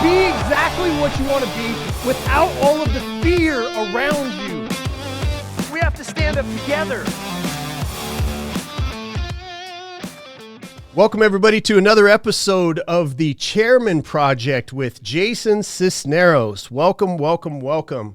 be exactly what you want to be without all of the fear around you. We have to stand up together. Welcome, everybody, to another episode of the Chairman Project with Jason Sisneros. Welcome, welcome, welcome.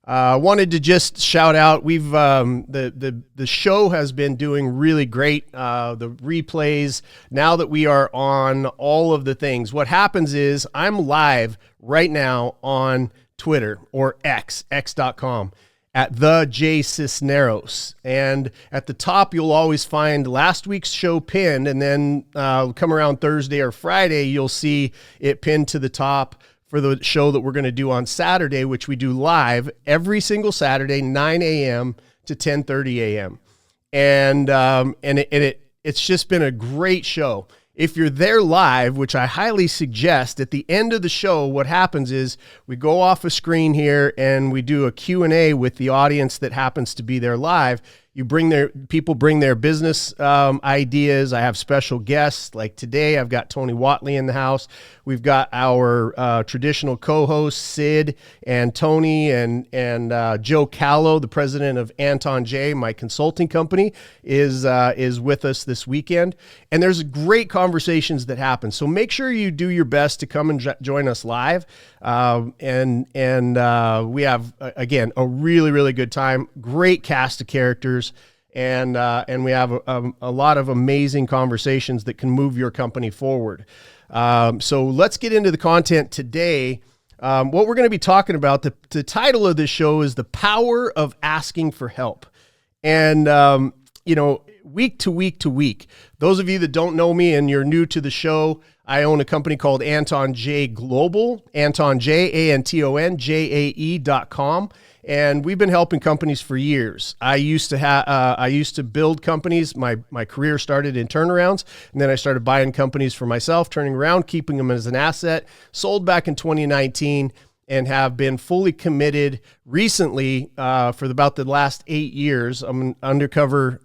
I wanted to just shout out. We've the show has been doing really great. The replays. Now that we are on all of the things, what happens is I'm live right now on Twitter or x.com. at the J Sisneros. And at the top, you'll always find last week's show pinned, and then come around Thursday or Friday, you'll see it pinned to the top for the show that we're going to do on Saturday, which we do live every single Saturday, 9 a.m. to 10:30 a.m. And it's just been a great show. If you're there live, which I highly suggest, at the end of the show, what happens is we go off a screen here and we do a Q&A with the audience that happens to be there live. People bring their business ideas. I have special guests. Like today, I've got Tony Watley in the house. We've got our traditional co-hosts, Sid and Tony and Joe Callow, the president of Anton J, my consulting company, is with us this weekend. And there's great conversations that happen. So make sure you do your best to come and join us live. And we have, again, a really, really good time. Great cast of characters. And we have a lot of amazing conversations that can move your company forward. So let's get into the content today. What we're going to be talking about, the title of this show is The Power of Asking for Help. And, week to week, those of you that don't know me and you're new to the show, I own a company called Anton J Global, Anton J, Anton Jae.com. And we've been helping companies for years. I used to build companies. My career started in turnarounds, and then I started buying companies for myself, turning around, keeping them as an asset. Sold back in 2019, and have been fully committed recently for about the last 8 years. I'm an undercover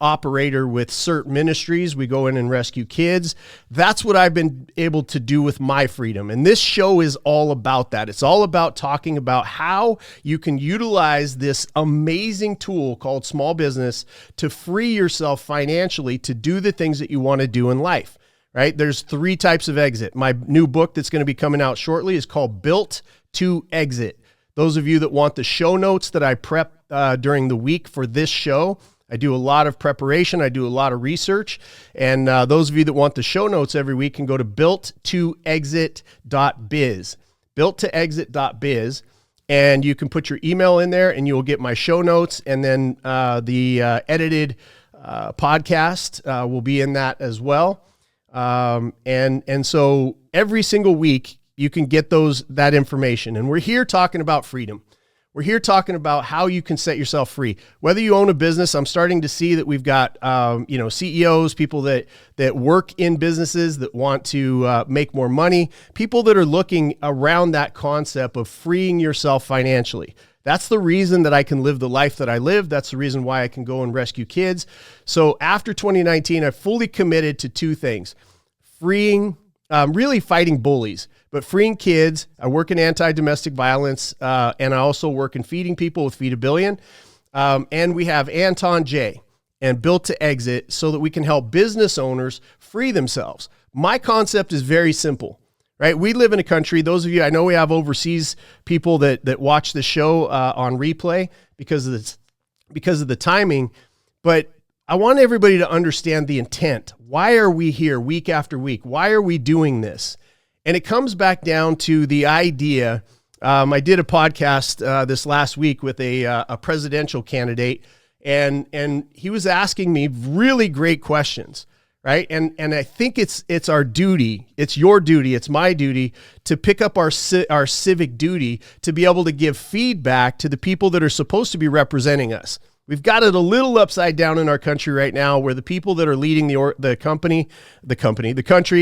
operator with CERT Ministries. We go in and rescue kids. That's what I've been able to do with my freedom. And this show is all about that. It's all about talking about how you can utilize this amazing tool called small business to free yourself financially to do the things that you want to do in life, right? There's 3 types of exit. My new book that's going to be coming out shortly is called Built to Exit. Those of you that want the show notes that I prep during the week for this show, I do a lot of preparation. I do a lot of research. And those of you that want the show notes every week can go to built2exit.biz, built2exit.biz, and you can put your email in there and you'll get my show notes. And then the edited podcast will be in that as well. And so every single week you can get that information. And we're here talking about freedom. We're here talking about how you can set yourself free. Whether you own a business, I'm starting to see that we've got, CEOs, people that work in businesses that want to make more money, people that are looking around that concept of freeing yourself financially. That's the reason that I can live the life that I live. That's the reason why I can go and rescue kids. So after 2019, I fully committed to 2 things: really fighting bullies, but freeing kids. I work in anti-domestic violence, and I also work in feeding people with Feed a Billion. And we have Anton J and Built to Exit so that we can help business owners free themselves. My concept is very simple, right? We live in a country, those of you, I know we have overseas people that watch the show on replay because of the timing, but I want everybody to understand the intent. Why are we here week after week? Why are we doing this? And it comes back down to the idea. I did a podcast this last week with a presidential candidate, and he was asking me really great questions, right? And I think it's our duty, it's your duty, it's my duty to pick up our civic duty to be able to give feedback to the people that are supposed to be representing us. We've got it a little upside down in our country right now, where the people that are leading the country,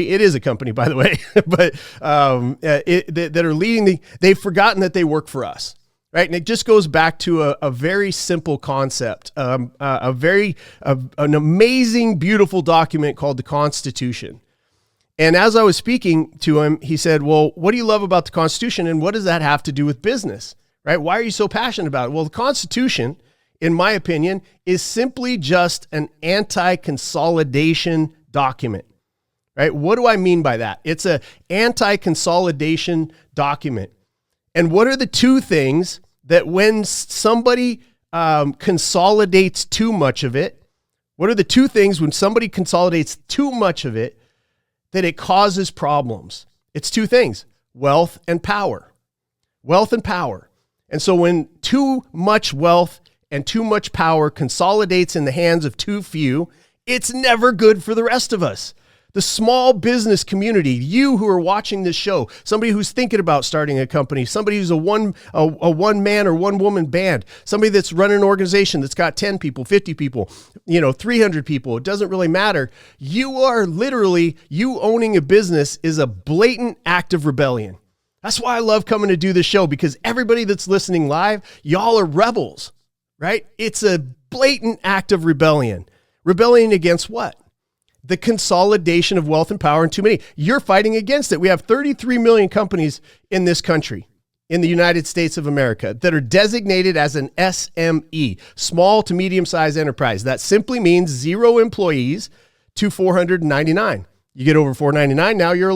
it is a company, by the way, but that are leading they've forgotten that they work for us, right? And it just goes back to a very simple concept, an amazing, beautiful document called the Constitution. And as I was speaking to him, he said, well, what do you love about the Constitution, and what does that have to do with business, right? Why are you so passionate about it? Well, the Constitution, in my opinion, is simply just an anti-consolidation document, right? What do I mean by that? It's an anti-consolidation document. And what are the two things that when somebody consolidates too much of it, what are the two things when somebody consolidates too much of it that it causes problems? It's two things: wealth and power. Wealth and power. And so when too much wealth and too much power consolidates in the hands of too few, it's never good for the rest of us. The small business community, you who are watching this show, somebody who's thinking about starting a company, somebody who's a one man or one woman band, somebody that's running an organization that's got 10 people, 50 people, 300 people, it doesn't really matter. You owning a business is a blatant act of rebellion. That's why I love coming to do this show, because everybody that's listening live, y'all are rebels, right? It's a blatant act of rebellion. Rebellion against what? The consolidation of wealth and power in too many. You're fighting against it. We have 33 million companies in this country, in the United States of America, that are designated as an SME, small to medium-sized enterprise. That simply means 0 employees to 499. You get over 499, now you're a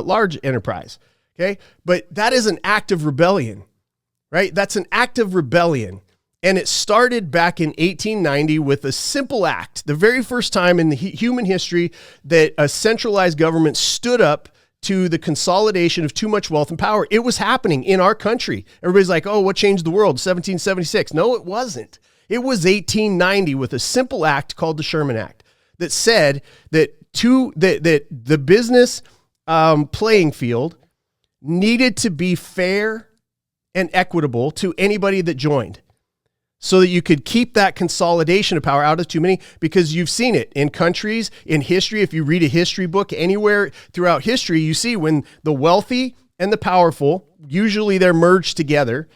large enterprise. Okay, but that is an act of rebellion, right? That's an act of rebellion. And it started back in 1890 with a simple act, the very first time in the human history that a centralized government stood up to the consolidation of too much wealth and power. It was happening in our country. Everybody's like, oh, what changed the world? 1776. No, it wasn't. It was 1890 with a simple act called the Sherman Act that said that the business playing field needed to be fair and equitable to anybody that joined, so that you could keep that consolidation of power out of too many, because you've seen it in countries, in history. If you read a history book anywhere throughout history, you see when the wealthy and the powerful, usually they're merged together,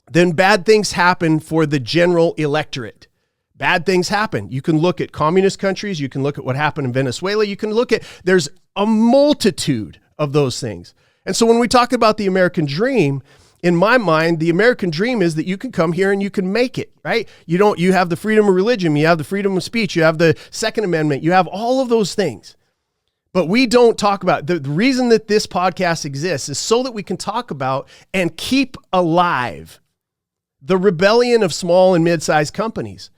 then bad things happen for the general electorate. Bad things happen. You can look at communist countries. You can look at what happened in Venezuela. You can look at, there's a multitude of those things. And so when we talk about the American dream, in my mind, the American dream is that you can come here and you can make it, right? You have the freedom of religion, you have the freedom of speech, you have the Second Amendment, you have all of those things. But we don't talk about, the reason that this podcast exists is so that we can talk about and keep alive the rebellion of small and mid-sized companies.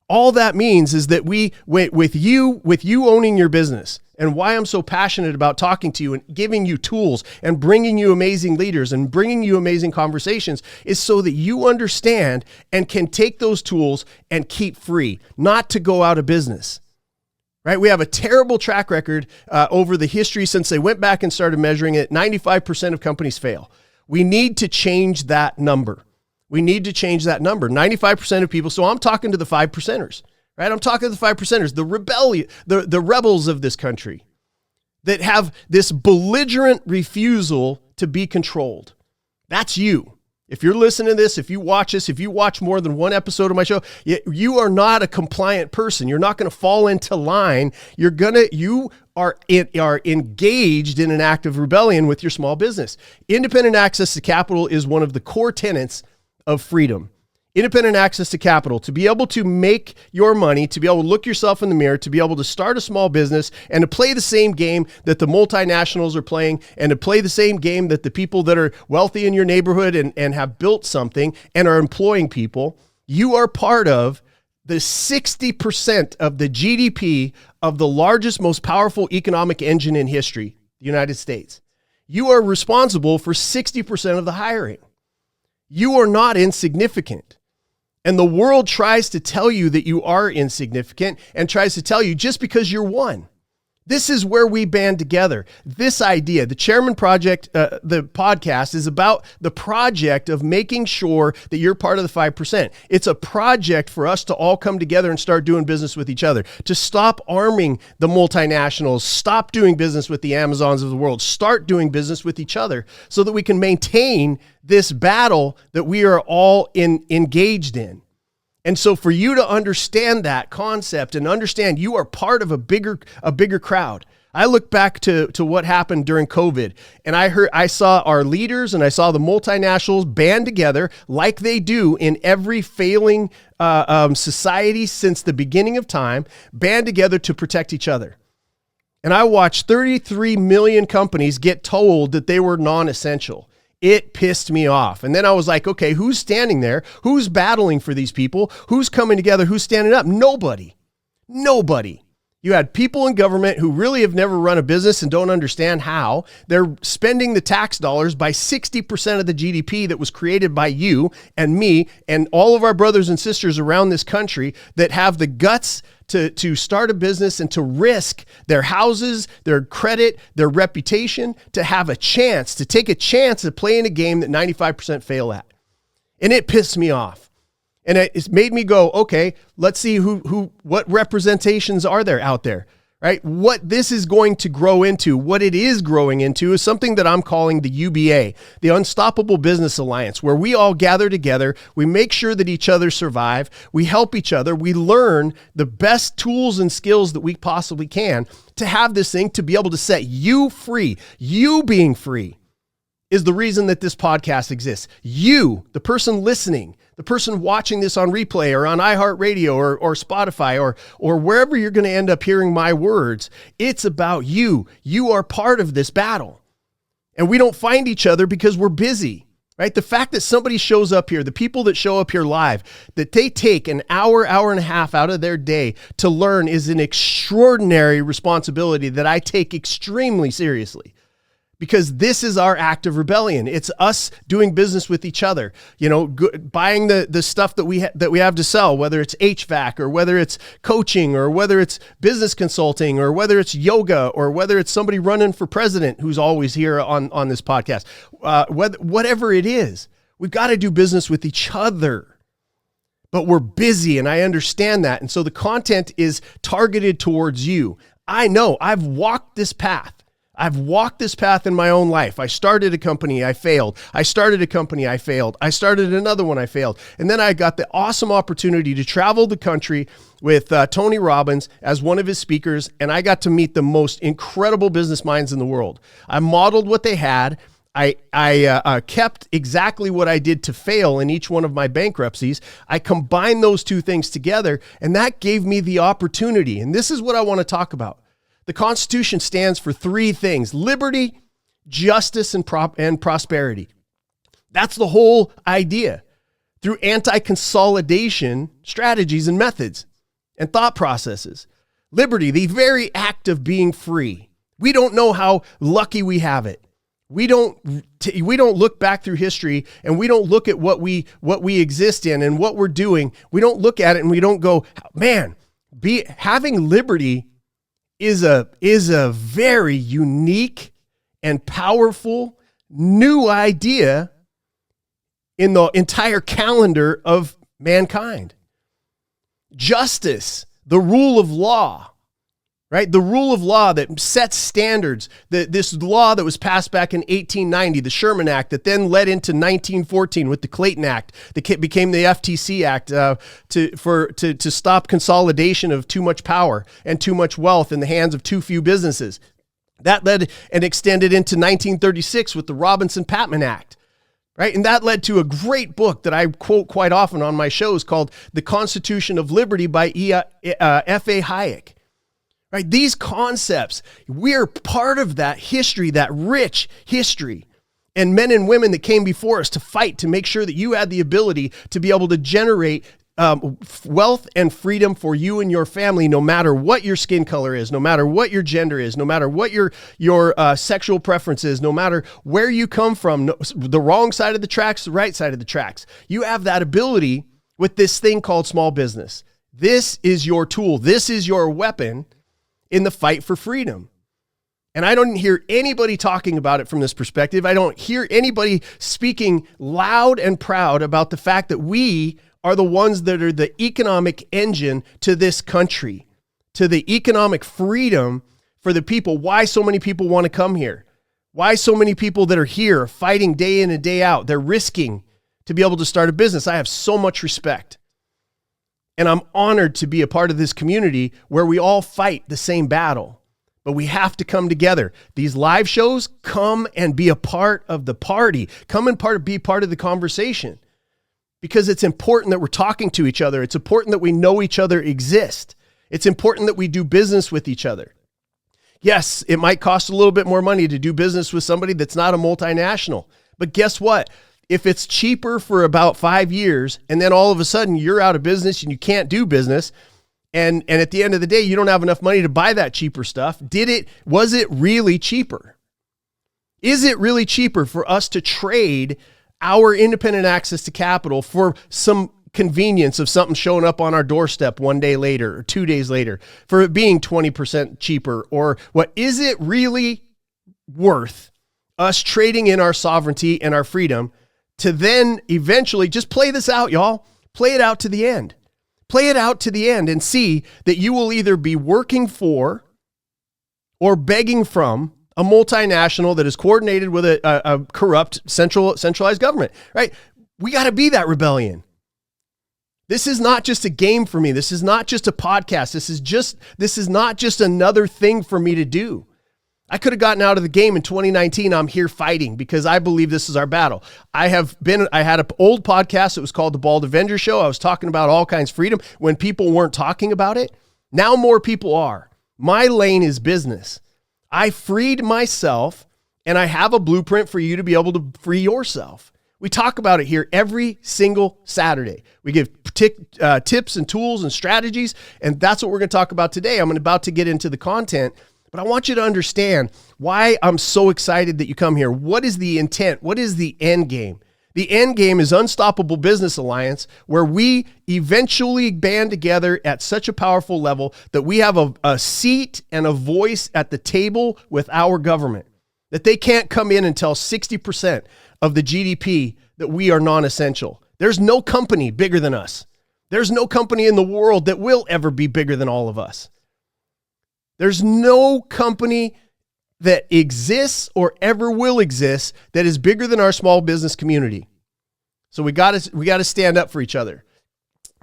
All that means is that with you owning your business, and why I'm so passionate about talking to you and giving you tools and bringing you amazing leaders and bringing you amazing conversations, is so that you understand and can take those tools and keep free, not to go out of business, right? We have a terrible track record over the history since they went back and started measuring it. 95% of companies fail. We need to change that number. 95% of people. So I'm talking to the 5%ers. Right? I'm talking to the 5%ers, the rebels of this country that have this belligerent refusal to be controlled. That's you. If you're listening to this, if you watch this, if you watch more than one episode of my show, you are not a compliant person. You're not going to fall into line. You are engaged in an act of rebellion with your small business. Independent access to capital is one of the core tenets of freedom. Independent access to capital, to be able to make your money, to be able to look yourself in the mirror, to be able to start a small business and to play the same game that the multinationals are playing, and to play the same game that the people that are wealthy in your neighborhood and have built something and are employing people. You are part of the 60% of the GDP of the largest, most powerful economic engine in history, the United States. You are responsible for 60% of the hiring. You are not insignificant. And the world tries to tell you that you are insignificant and tries to tell you just because you're one. This is where we band together. This idea, the Chairman Project, the podcast is about the project of making sure that you're part of the 5%. It's a project for us to all come together and start doing business with each other, to stop arming the multinationals, stop doing business with the Amazons of the world, start doing business with each other so that we can maintain this battle that we are all engaged in. And so for you to understand that concept and understand you are part of a bigger crowd. I look back to what happened during COVID, and I saw our leaders and I saw the multinationals band together like they do in every failing society since the beginning of time, band together to protect each other. And I watched 33 million companies get told that they were non-essential. It pissed me off. And then I was like, okay, who's standing there? Who's battling for these people? Who's coming together? Who's standing up? Nobody. You had people in government who really have never run a business and don't understand how. They're spending the tax dollars by 60% of the GDP that was created by you and me and all of our brothers and sisters around this country that have the guts to start a business and to risk their houses, their credit, their reputation, to have a chance, to take a chance at playing a game that 95% fail at. And it pissed me off. And it's made me go, okay, let's see what representations are there out there, right? What this is going to grow into, what it is growing into is something that I'm calling the UBA, the Unstoppable Business Alliance, where we all gather together, we make sure that each other survive, we help each other, we learn the best tools and skills that we possibly can to have this thing to be able to set you free. You being free is the reason that this podcast exists. You, the person listening, the person watching this on replay or on iHeartRadio or Spotify or wherever you're going to end up hearing my words, it's about you. You are part of this battle. And we don't find each other because we're busy, right? The fact that somebody shows up here, the people that show up here live, that they take an hour and a half out of their day to learn is an extraordinary responsibility that I take extremely seriously. Because this is our act of rebellion. It's us doing business with each other, buying the stuff that we have to sell, whether it's HVAC or whether it's coaching or whether it's business consulting or whether it's yoga or whether it's somebody running for president who's always here on this podcast. Whatever it is, we've got to do business with each other. But we're busy, and I understand that. And so the content is targeted towards you. I know I've walked this path. I've walked this path in my own life. I started a company, I failed. I started a company, I failed. I started another one, I failed. And then I got the awesome opportunity to travel the country with Tony Robbins as one of his speakers, and I got to meet the most incredible business minds in the world. I modeled what they had. I kept exactly what I did to fail in each one of my bankruptcies. I combined those two things together, and that gave me the opportunity. And this is what I want to talk about. The Constitution stands for three things: liberty, justice, and prosperity. That's the whole idea. Through anti-consolidation strategies and methods and thought processes. Liberty, the very act of being free. We don't know how lucky we have it. We don't look back through history and we don't look at what we exist in and what we're doing. We don't look at it and we don't go, man, having liberty is a very unique and powerful new idea in the entire calendar of mankind. Justice, the rule of law, right? The rule of law that sets standards. This law that was passed back in 1890, the Sherman Act, that then led into 1914 with the Clayton Act, that became the FTC Act to stop consolidation of too much power and too much wealth in the hands of too few businesses. That led and extended into 1936 with the Robinson-Patman Act. Right? And that led to a great book that I quote quite often on my shows called The Constitution of Liberty by F.A. Hayek. Right? These concepts, we're part of that history, that rich history, and men and women that came before us to fight to make sure that you had the ability to be able to generate wealth and freedom for you and your family, no matter what your skin color is, no matter what your gender is, no matter what your sexual preference is, no matter where you come from, the wrong side of the tracks, the right side of the tracks. You have that ability with this thing called small business. This is your tool. This is your weapon in the fight for freedom. And I don't hear anybody talking about it from this perspective. I don't hear anybody speaking loud and proud about the fact that we are the ones that are the economic engine to this country, to the economic freedom for the people. Why so many people want to come here? Why so many people that are here fighting day in and day out? They're risking to be able to start a business. I have so much respect. And I'm honored to be a part of this community where we all fight the same battle. but we have to come together. These live shows, come and be a part of the party. Come and be part of the conversation, because it's important that we're talking to each other. It's important that we know each other exist. It's important that we do business with each other. Yes, it might cost a little bit more money to do business with somebody that's not a multinational, but guess what? If it's cheaper for about 5 years and then all of a sudden you're out of business and you can't do business, and at the end of the day, you don't have enough money to buy that cheaper stuff. Was it really cheaper? Is it really cheaper for us to trade our independent access to capital for some convenience of something showing up on our doorstep 1 day later or 2 days later, for it being 20% cheaper? Or what is it really worth us trading in our sovereignty and our freedom to then eventually just play this out, y'all? Play it out to the end. Play it out to the end and see that you will either be working for or begging from a multinational that is coordinated with a corrupt centralized government, right? We got to be that rebellion. This is not just a game for me. This is not just a podcast. This is not just another thing for me to do. I could have gotten out of the game in 2019. I'm here fighting because I believe this is our battle. I had an old podcast. It was called The Bald Avenger Show. I was talking about all kinds of freedom when people weren't talking about it. Now more people are. My lane is business. I freed myself, and I have a blueprint for you to be able to free yourself. We talk about it here every single Saturday. We give tips and tools and strategies, and that's what we're going to talk about today. I'm about to get into the content, but I want you to understand why I'm so excited that you come here. What is the intent? What is the end game? The end game is Unstoppable Business Alliance, where we eventually band together at such a powerful level that we have a seat and a voice at the table with our government, that they can't come in and tell 60% of the GDP that we are non-essential. There's no company bigger than us. There's no company in the world that will ever be bigger than all of us. There's no company that exists or ever will exist that is bigger than our small business community. So we got to stand up for each other.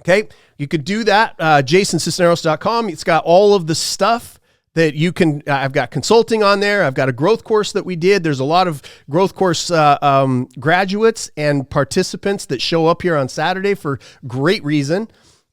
Okay, you could do that. JasonSisneros.com. It's got all of the stuff that you can. I've got consulting on there. I've got a growth course that we did. There's a lot of growth course graduates and participants that show up here on Saturday for great reason.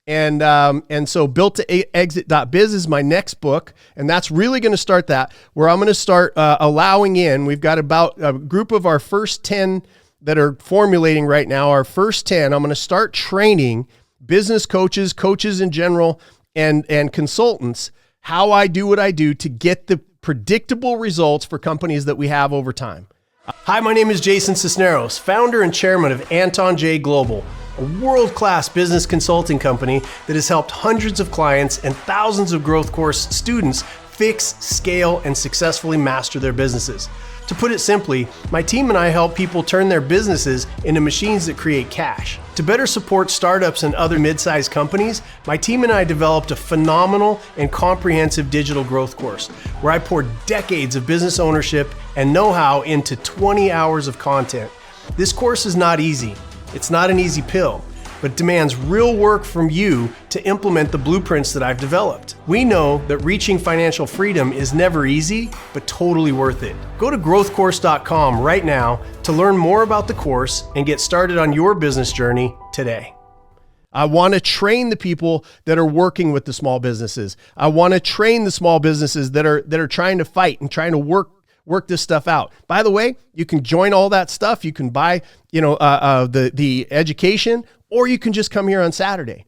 And so Built to Exit.biz is my next book. And that's really going to start that, where I'm going to start allowing in. We've got about a group of our first 10 that are formulating right now. Our first 10, I'm going to start training business coaches in general, and consultants, how I do what I do to get the predictable results for companies that we have over time. Hi, my name is Jason Sisneros, founder and chairman of Anton J Global, a world-class business consulting company that has helped hundreds of clients and thousands of growth course students fix, scale, and successfully master their businesses. To put it simply, my team and I help people turn their businesses into machines that create cash. To better support startups and other mid-sized companies, my team and I developed a phenomenal and comprehensive digital growth course where I poured decades of business ownership and know-how into 20 hours of content. This course is not easy. It's not an easy pill, but demands real work from you to implement the blueprints that I've developed. We know that reaching financial freedom is never easy, but totally worth it. Go to growthcourse.com right now to learn more about the course and get started on your business journey today. I want to train the people that are working with the small businesses. I want to train the small businesses that are trying to fight and trying to work this stuff out. By the way, you can join all that stuff. You can buy, the education, or you can just come here on Saturday.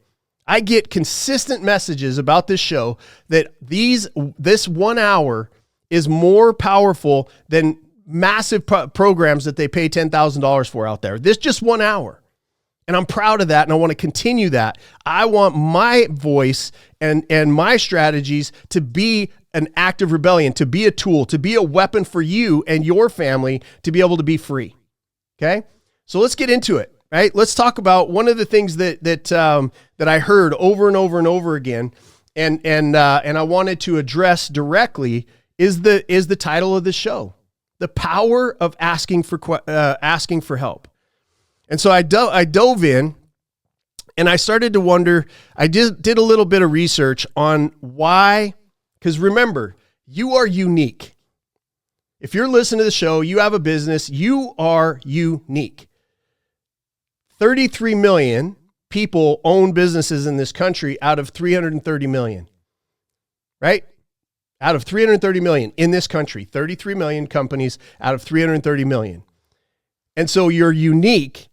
I get consistent messages about this show that this 1 hour is more powerful than massive programs that they pay $10,000 for out there. This just 1 hour. And I'm proud of that, and I want to continue that. I want my voice and my strategies to be an act of rebellion, to be a tool, to be a weapon for you and your family to be able to be free. Okay? So let's get into it, right? Let's talk about one of the things that I heard over and over and over again, and I wanted to address directly is the title of the show, The Power of Asking for Help. And so I dove in, and I started to wonder. I did a little bit of research on why, because remember, you are unique. If you're listening to the show, you have a business, you are unique. 33 million people own businesses in this country out of 330 million, right? Out of 330 million in this country, 33 million companies out of 330 million. And so you're unique.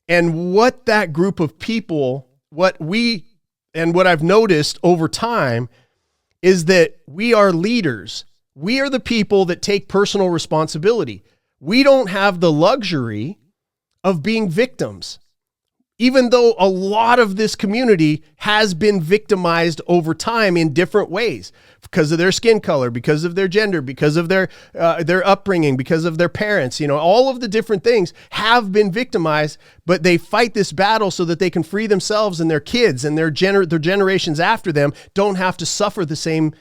And what that group of people, what I've noticed over time is that we are leaders. We are the people that take personal responsibility. We don't have the luxury of being victims, even though a lot of this community has been victimized over time in different ways because of their skin color, because of their gender, because of their upbringing, because of their parents. All of the different things have been victimized, but they fight this battle so that they can free themselves and their kids and their generations after them don't have to suffer the same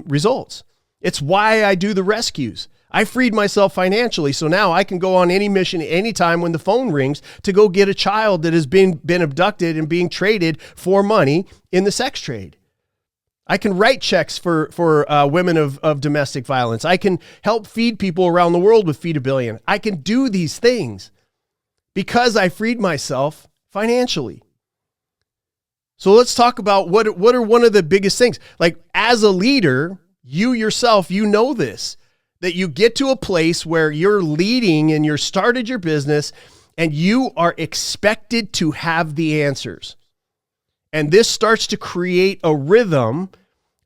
results. It's why I do the rescues. I freed myself financially, so now I can go on any mission anytime when the phone rings to go get a child that has been abducted and being traded for money in the sex trade. I can write checks for women of domestic violence. I can help feed people around the world with Feed a Billion. I can do these things because I freed myself financially. So let's talk about what are one of the biggest things. Like, as a leader, you yourself, you know this, that you get to a place where you're leading and you're started your business and you are expected to have the answers. And this starts to create a rhythm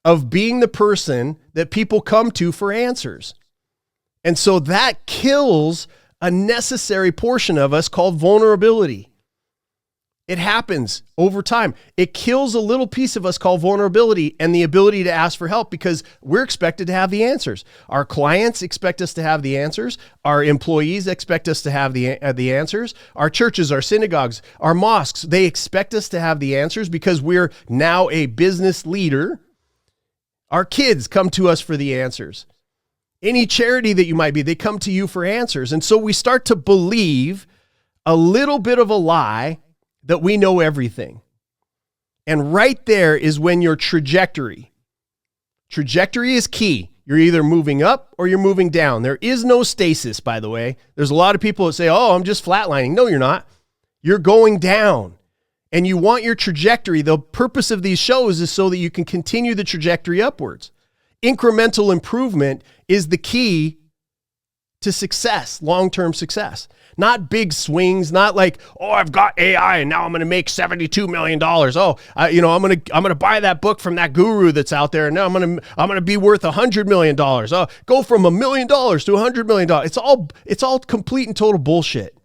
of being the person that people come to for answers. And so that kills a necessary portion of us called vulnerability. It happens over time. It kills a little piece of us called vulnerability and the ability to ask for help because we're expected to have the answers. Our clients expect us to have the answers. Our employees expect us to have the answers. Our churches, our synagogues, our mosques, they expect us to have the answers because we're now a business leader. Our kids come to us for the answers. Any charity that you might be, they come to you for answers. And so we start to believe a little bit of a lie that we know everything. And right there is when your trajectory is key. You're either moving up or you're moving down. There is no stasis, by the way. There's a lot of people that say, oh, I'm just flatlining. No, you're not. You're going down. And you want your trajectory. The purpose of these shows is so that you can continue the trajectory upwards. Incremental improvement is the key to success, long-term success. Not big swings, not like, oh, I've got AI and now I'm going to make $72 million. Oh, I'm going to buy that book from that guru that's out there and now I'm going to be worth $100 million. Oh, go from $1 million to $100 million. It's all complete and total bullshit.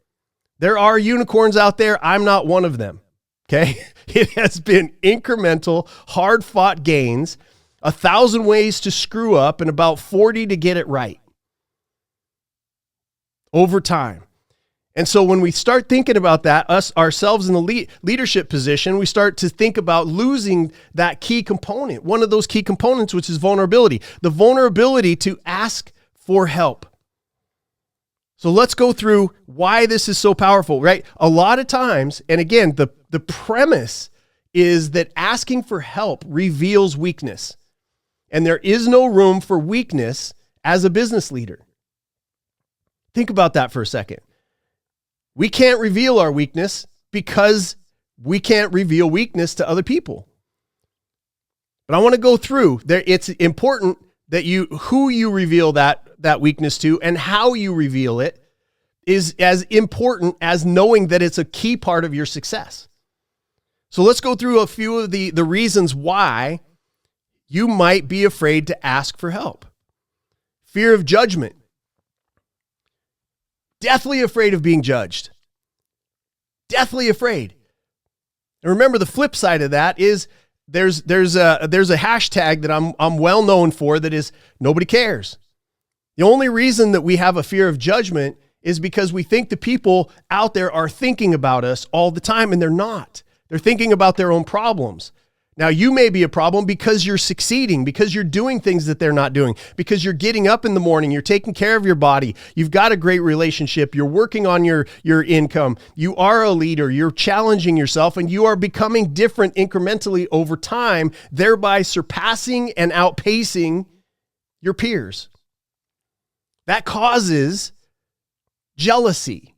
There are unicorns out there. I'm not one of them. Okay? It has been incremental, hard-fought gains, 1,000 ways to screw up and about 40 to get it right over time. And so when we start thinking about that, ourselves in the leadership position, we start to think about losing that key component, one of those key components, which is vulnerability, the vulnerability to ask for help. So let's go through why this is so powerful, right? A lot of times, and again, the premise is that asking for help reveals weakness. And there is no room for weakness as a business leader. Think about that for a second. We can't reveal our weakness because we can't reveal weakness to other people. But I want to go through there. It's important that who you reveal that weakness to and how you reveal it is as important as knowing that it's a key part of your success. So let's go through a few of the reasons why you might be afraid to ask for help. Fear of judgment. Deathly afraid of being judged. Deathly afraid. And remember, the flip side of that is there's a hashtag that I'm well known for that is nobody cares. The only reason that we have a fear of judgment is because we think the people out there are thinking about us all the time, and they're not. They're thinking about their own problems. Now, you may be a problem because you're succeeding, because you're doing things that they're not doing, because you're getting up in the morning, you're taking care of your body, you've got a great relationship, you're working on your income, you are a leader, you're challenging yourself, and you are becoming different incrementally over time, thereby surpassing and outpacing your peers. That causes jealousy.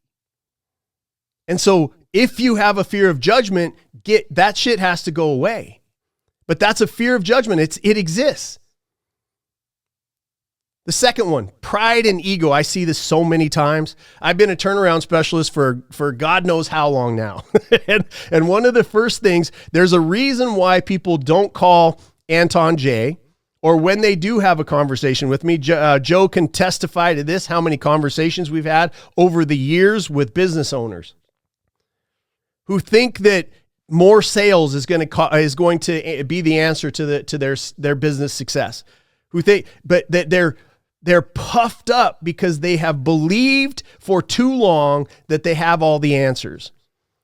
And so if you have a fear of judgment, that shit has to go away. But that's a fear of judgment. It exists. The second one, pride and ego. I see this so many times. I've been a turnaround specialist for God knows how long now. and one of the first things, there's a reason why people don't call Anton J, or when they do have a conversation with me, Joe can testify to this, how many conversations we've had over the years with business owners who think that more sales is going to be the answer to their business success. Who think, but that they're puffed up because they have believed for too long that they have all the answers.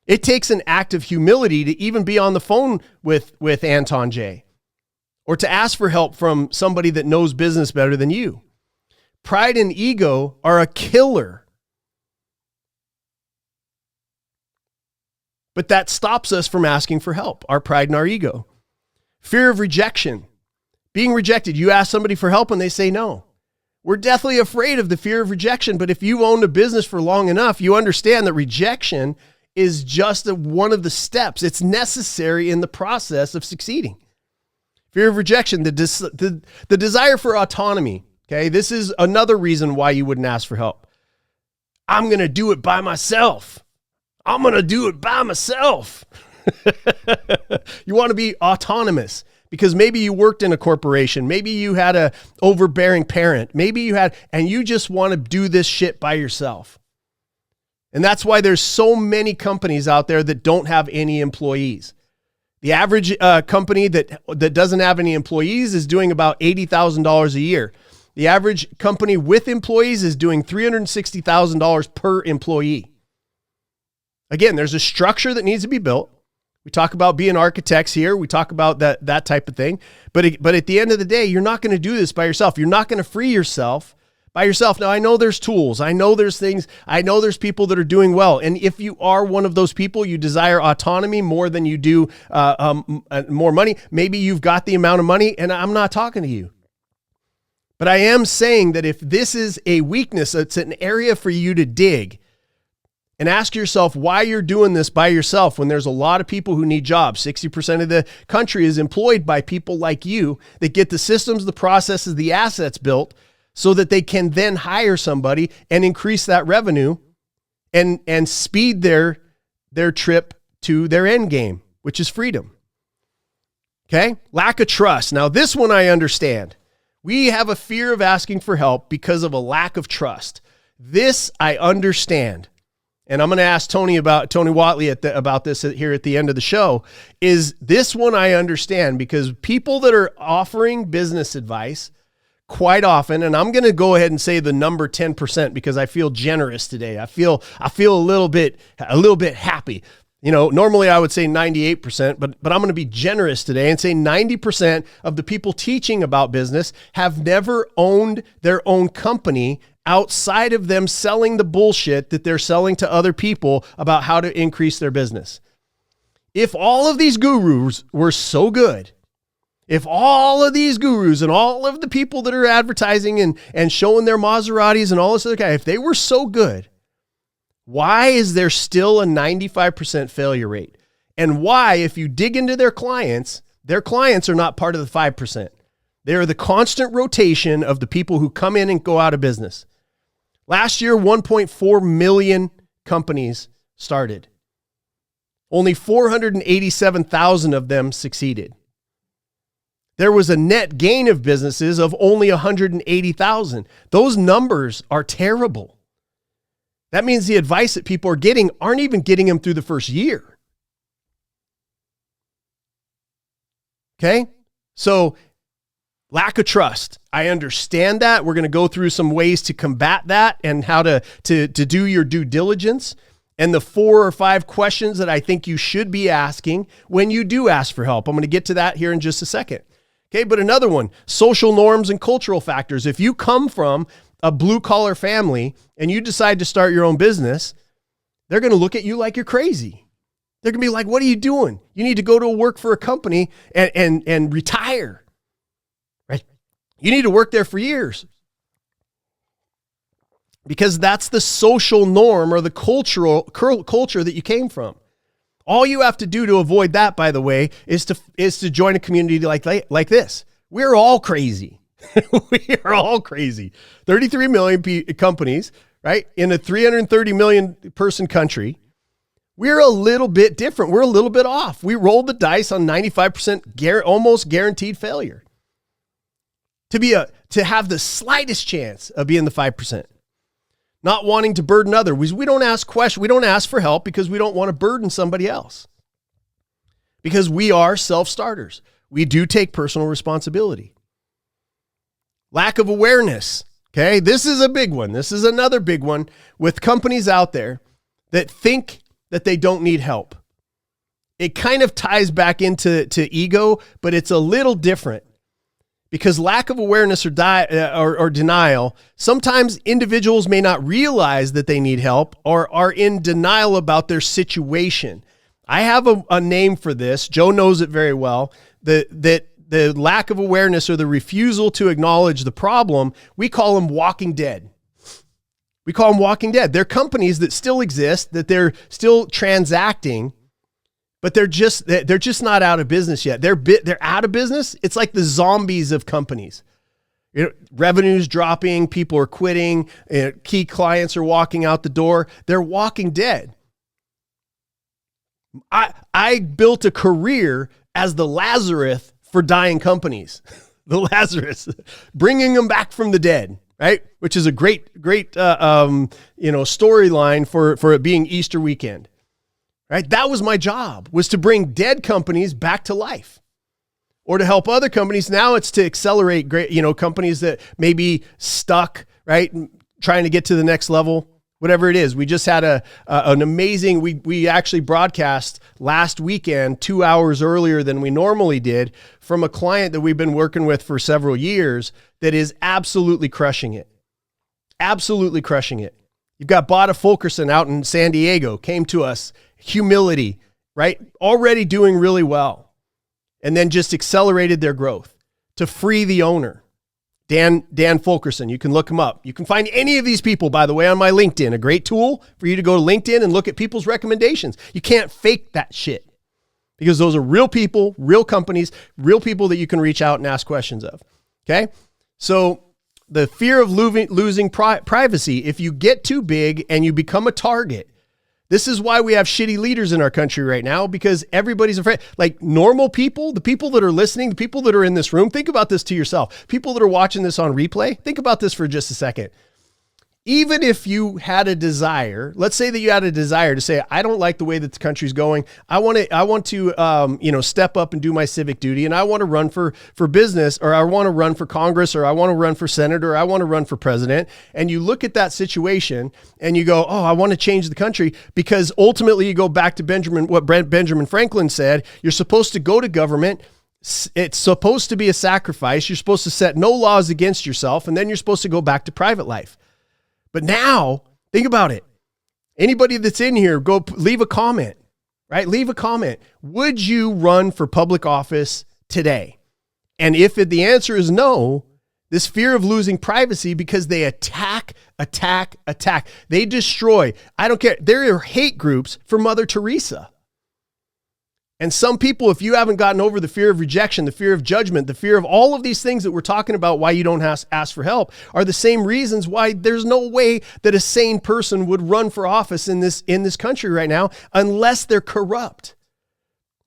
It takes an act of humility to even be on the phone with Anton J, or to ask for help from somebody that knows business better than you. Pride and ego are a killer. But that stops us from asking for help, our pride and our ego. Fear of rejection. Being rejected. You ask somebody for help and they say no. We're deathly afraid of the fear of rejection, but if you've owned a business for long enough, you understand that rejection is just one of the steps. It's necessary in the process of succeeding. Fear of rejection, the desire for autonomy. Okay, this is another reason why you wouldn't ask for help. I'm going to do it by myself. I'm going to do it by myself. You want to be autonomous because maybe you worked in a corporation. Maybe you had a overbearing parent. And you just want to do this shit by yourself. And that's why there's so many companies out there that don't have any employees. The average company that doesn't have any employees is doing about $80,000 a year. The average company with employees is doing $360,000 per employee. Again, there's a structure that needs to be built. We talk about being architects here. We talk about that type of thing. But at the end of the day, you're not going to do this by yourself. You're not going to free yourself by yourself. Now, I know there's tools. I know there's things. I know there's people that are doing well. And if you are one of those people, you desire autonomy more than you do more money. Maybe you've got the amount of money, and I'm not talking to you. But I am saying that if this is a weakness, it's an area for you to dig and ask yourself why you're doing this by yourself when there's a lot of people who need jobs. 60% of the country is employed by people like you that get the systems, the processes, the assets built so that they can then hire somebody and increase that revenue and speed their trip to their end game, which is freedom. Okay? Lack of trust. Now, this one I understand. We have a fear of asking for help because of a lack of trust. This I understand. And I'm going to ask Tony Watley about this here at the end of the show. Is this one I understand because people that are offering business advice quite often, and I'm going to go ahead and say the number 10% because I feel generous today. I feel a little bit happy. You know, normally I would say 98%, but I'm going to be generous today and say 90% of the people teaching about business have never owned their own company outside of them selling the bullshit that they're selling to other people about how to increase their business. If all of these gurus were so good, if all of these gurus and all of the people that are advertising and showing their Maseratis and all this other guy, if they were so good, why is there still a 95% failure rate? And why, if you dig into their clients are not part of the 5%. They are the constant rotation of the people who come in and go out of business. Last year, 1.4 million companies started. Only 487,000 of them succeeded. There was a net gain of businesses of only 180,000. Those numbers are terrible. That means the advice that people are getting aren't even getting them through the first year. Okay? So, lack of trust. I understand that. We're going to go through some ways to combat that and how to do your due diligence and the 4 or 5 questions that I think you should be asking when you do ask for help. I'm going to get to that here in just a second. Okay, but another one, social norms and cultural factors. If you come from a blue-collar family and you decide to start your own business, they're going to look at you like you're crazy. They're going to be like, what are you doing? You need to go to work for a company and retire. Right? You need to work there for years. Because that's the social norm or the culture that you came from. All you have to do to avoid that, by the way, is to join a community like this. We're all crazy. We are all crazy. 33 million companies, right? In a 330 million person country. We're a little bit different. We're a little bit off. We rolled the dice on 95% almost guaranteed failure. To have the slightest chance of being the 5%. Not wanting to burden others. We don't ask questions. We don't ask for help because we don't want to burden somebody else. Because we are self-starters. We do take personal responsibility. Lack of awareness. Okay, this is a big one. This is another big one with companies out there that think that they don't need help. It kind of ties back into ego, but it's a little different. Because lack of awareness or denial, sometimes individuals may not realize that they need help or are in denial about their situation. I have a name for this. Joe knows it very well. The lack of awareness or the refusal to acknowledge the problem, we call them walking dead. We call them walking dead. They're companies that still exist, that they're still transacting, but they're just not out of business yet. They're out of business. It's like the zombies of companies. Revenue's dropping, people are quitting, key clients are walking out the door. They're walking dead. I built a career as the Lazarus for dying companies. The Lazarus, bringing them back from the dead, right? Which is a great storyline for it being Easter weekend. Right? That was my job, was to bring dead companies back to life or to help other companies. Now it's to accelerate companies that may be stuck, right? Trying to get to the next level, whatever it is. We just had an amazing, we actually broadcast last weekend 2 hours earlier than we normally did from a client that we've been working with for several years that is absolutely crushing it. Absolutely crushing it. You've got Bada Fulkerson out in San Diego, came to us, humility, right? Already doing really well. And then just accelerated their growth to free the owner. Dan Fulkerson, you can look him up. You can find any of these people, by the way, on my LinkedIn. A great tool for you to go to LinkedIn and look at people's recommendations. You can't fake that shit because those are real people, real companies, real people that you can reach out and ask questions of. Okay? So the fear of losing privacy, if you get too big and you become a target, this is why we have shitty leaders in our country right now, because everybody's afraid. Like normal people, the people that are listening, the people that are in this room, think about this to yourself. People that are watching this on replay, think about this for just a second. Even if you had a desire, let's say that you had a desire to say, I don't like the way that the country's going. I want to step up and do my civic duty. And I want to run for business, or I want to run for Congress, or I want to run for senator, or I want to run for president. And you look at that situation and you go, oh, I want to change the country, because ultimately you go back to what Benjamin Franklin said. You're supposed to go to government. It's supposed to be a sacrifice. You're supposed to set no laws against yourself. And then you're supposed to go back to private life. But now, think about it. Anybody that's in here, go leave a comment, right? Leave a comment. Would you run for public office today? And if the answer is no, this fear of losing privacy, because they attack. They destroy. I don't care. There are hate groups for Mother Teresa. And some people, if you haven't gotten over the fear of rejection, the fear of judgment, the fear of all of these things that we're talking about, why you don't ask for help, are the same reasons why there's no way that a sane person would run for office in this country right now, unless they're corrupt,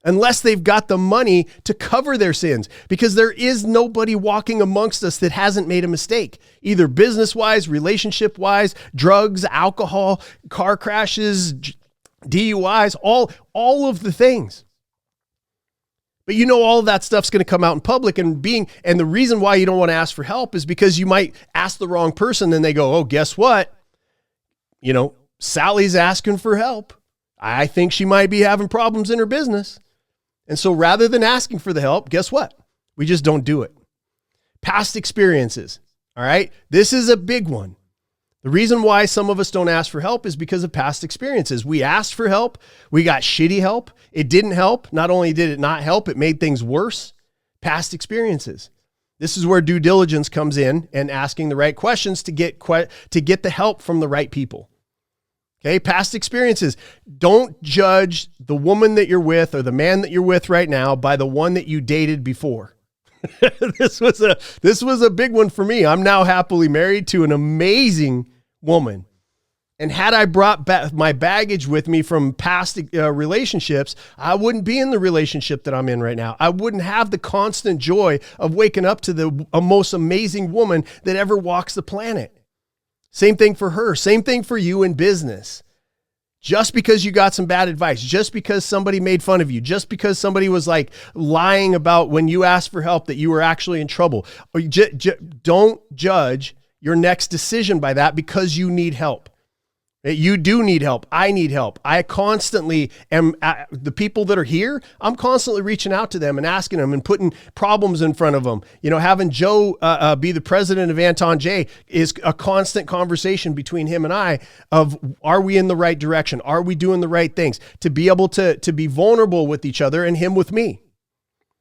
unless they've got the money to cover their sins, because there is nobody walking amongst us that hasn't made a mistake, either business-wise, relationship-wise, drugs, alcohol, car crashes, DUIs, all of the things. But all of that stuff's going to come out in public, and the reason why you don't want to ask for help is because you might ask the wrong person, and they go, oh, guess what? Sally's asking for help. I think she might be having problems in her business. And so rather than asking for the help, guess what? We just don't do it. Past experiences. All right. This is a big one. The reason why some of us don't ask for help is because of past experiences. We asked for help. We got shitty help. It didn't help. Not only did it not help, it made things worse. Past experiences. This is where due diligence comes in and asking the right questions to get the help from the right people. Okay, past experiences. Don't judge the woman that you're with or the man that you're with right now by the one that you dated before. This was a big one for me. I'm now happily married to an amazing woman. And had I brought my baggage with me from past relationships, I wouldn't be in the relationship that I'm in right now. I wouldn't have the constant joy of waking up to the most amazing woman that ever walks the planet. Same thing for her. Same thing for you in business. Just because you got some bad advice, just because somebody made fun of you, just because somebody was like lying about when you asked for help that you were actually in trouble, or don't judge your next decision by that because you need help. You do need help. I need help. I constantly am, the people that are here, I'm constantly reaching out to them and asking them and putting problems in front of them. You know, having Joe be the president of Anton J is a constant conversation between him and I of, are we in the right direction? Are we doing the right things? To be able to be vulnerable with each other and him with me.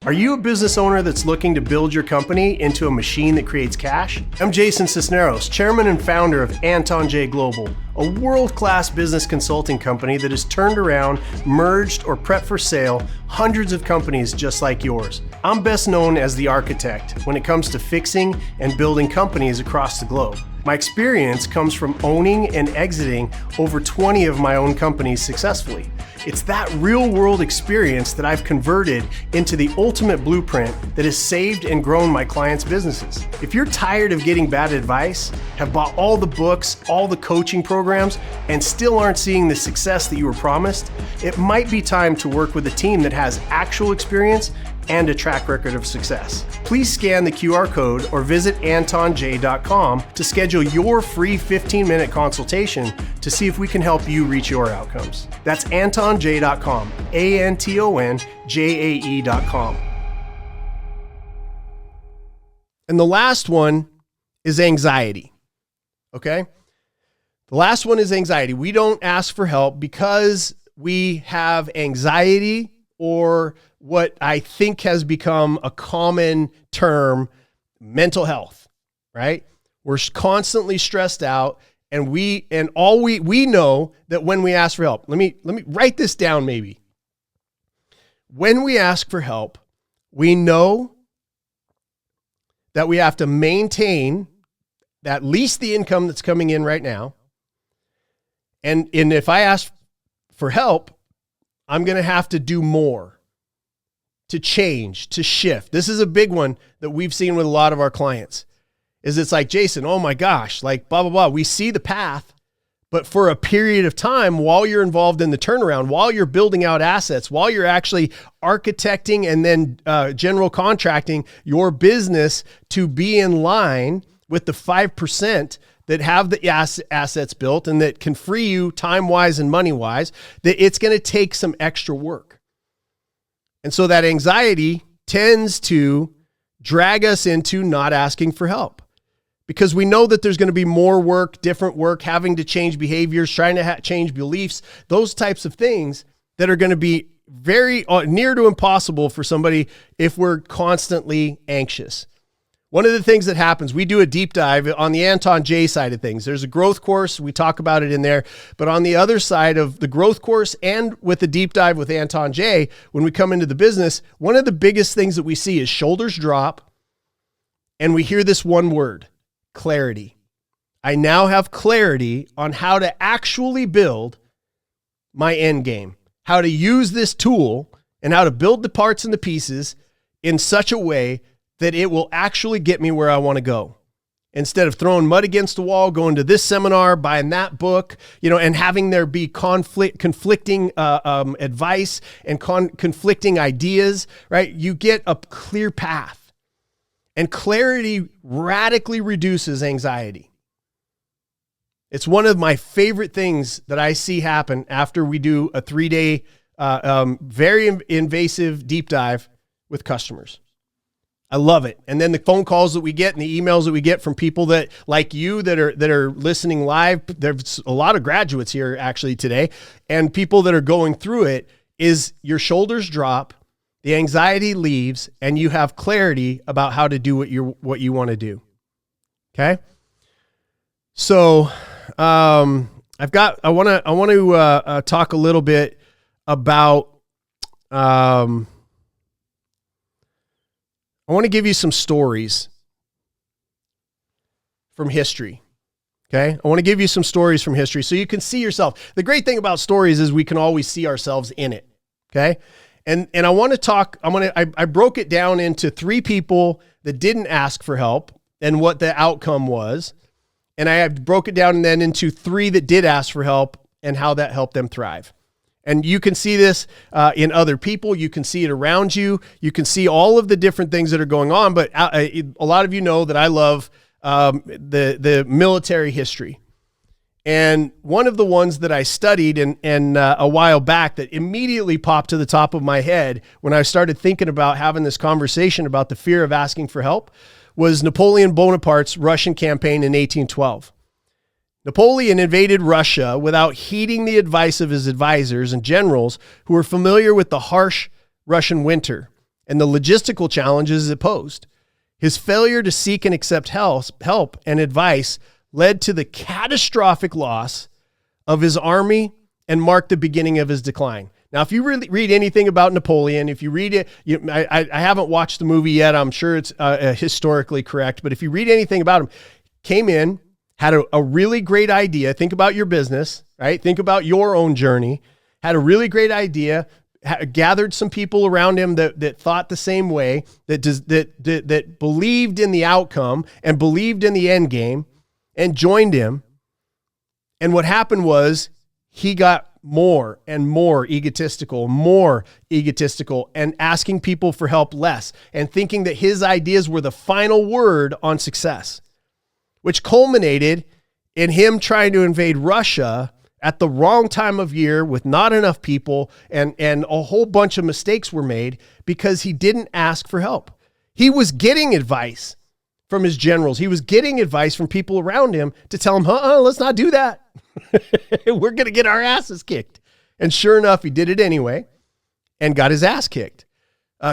Are you a business owner that's looking to build your company into a machine that creates cash? I'm Jason Sisneros, chairman and founder of Anton J Global, a world-class business consulting company that has turned around, merged, or prepped for sale hundreds of companies just like yours. I'm best known as the architect when it comes to fixing and building companies across the globe. My experience comes from owning and exiting over 20 of my own companies successfully. It's that real-world experience that I've converted into the ultimate blueprint that has saved and grown my clients' businesses. If you're tired of getting bad advice, have bought all the books, all the coaching programs, and still aren't seeing the success that you were promised, it might be time to work with a team that has actual experience and a track record of success. Please scan the QR code or visit antonj.com to schedule your free 15-minute consultation to see if we can help you reach your outcomes. That's antonj.com, ANTONJAE.com. And the last one is anxiety. Okay? The last one is anxiety. We don't ask for help because we have anxiety, or what I think has become a common term, mental health, right? We're constantly stressed out, and we know that when we ask for help, let me write this down maybe. When we ask for help, we know that we have to maintain at least the income that's coming in right now. And if I ask for help, I'm going to have to do more to change, to shift. This is a big one that we've seen with a lot of our clients. Is it's like, Jason, oh my gosh, like blah, blah, blah. We see the path, but for a period of time while you're involved in the turnaround, while you're building out assets, while you're actually architecting and then general contracting your business to be in line with the 5% that have the assets built and that can free you time-wise and money-wise, that it's going to take some extra work. And so that anxiety tends to drag us into not asking for help because we know that there's going to be more work, different work, having to change behaviors, trying to change beliefs, those types of things that are going to be very near to impossible for somebody if we're constantly anxious. One of the things that happens, we do a deep dive on the Anton J side of things. There's a growth course. We talk about it in there. But on the other side of the growth course and with the deep dive with Anton J, when we come into the business, one of the biggest things that we see is shoulders drop. And we hear this one word, clarity. I now have clarity on how to actually build my end game, how to use this tool and how to build the parts and the pieces in such a way that it will actually get me where I want to go. Instead of throwing mud against the wall, going to this seminar, buying that book, and having there be conflicting advice and conflicting ideas, right? You get a clear path. And clarity radically reduces anxiety. It's one of my favorite things that I see happen after we do a 3-day, very invasive deep dive with customers. I love it. And then the phone calls that we get and the emails that we get from people that like you that are listening live. There's a lot of graduates here actually today, and people that are going through it is your shoulders drop. the anxiety leaves, and you have clarity about how to do what you want to do. Okay. So, I want to talk a little bit about, I want to give you some stories from history. Okay. I want to give you some stories from history so you can see yourself. The great thing about stories is we can always see ourselves in it. Okay. And I want to talk, I broke it down into 3 people that didn't ask for help and what the outcome was. And I broke it down and then into 3 that did ask for help and how that helped them thrive. And you can see this in other people. You can see it around you. You can see all of the different things that are going on. But a lot of you know that I love the military history. And one of the ones that I studied and a while back that immediately popped to the top of my head when I started thinking about having this conversation about the fear of asking for help was Napoleon Bonaparte's Russian campaign in 1812. Napoleon invaded Russia without heeding the advice of his advisors and generals who were familiar with the harsh Russian winter and the logistical challenges it posed. His failure to seek and accept help and advice led to the catastrophic loss of his army and marked the beginning of his decline. Now, if you really read anything about Napoleon, if you read it, I haven't watched the movie yet. I'm sure it's historically correct. But if you read anything about him, came in, had a really great idea. Think about your business, right? Think about your own journey. Had a really great idea, gathered some people around him that thought the same way, that believed in the outcome and believed in the end game, and joined him. And what happened was he got more and more egotistical, and asking people for help less, and thinking that his ideas were the final word on success, which culminated in him trying to invade Russia at the wrong time of year with not enough people, and a whole bunch of mistakes were made because he didn't ask for help. He was getting advice from his generals. He was getting advice from people around him to tell him, let's not do that. We're going to get our asses kicked. And sure enough, he did it anyway and got his ass kicked.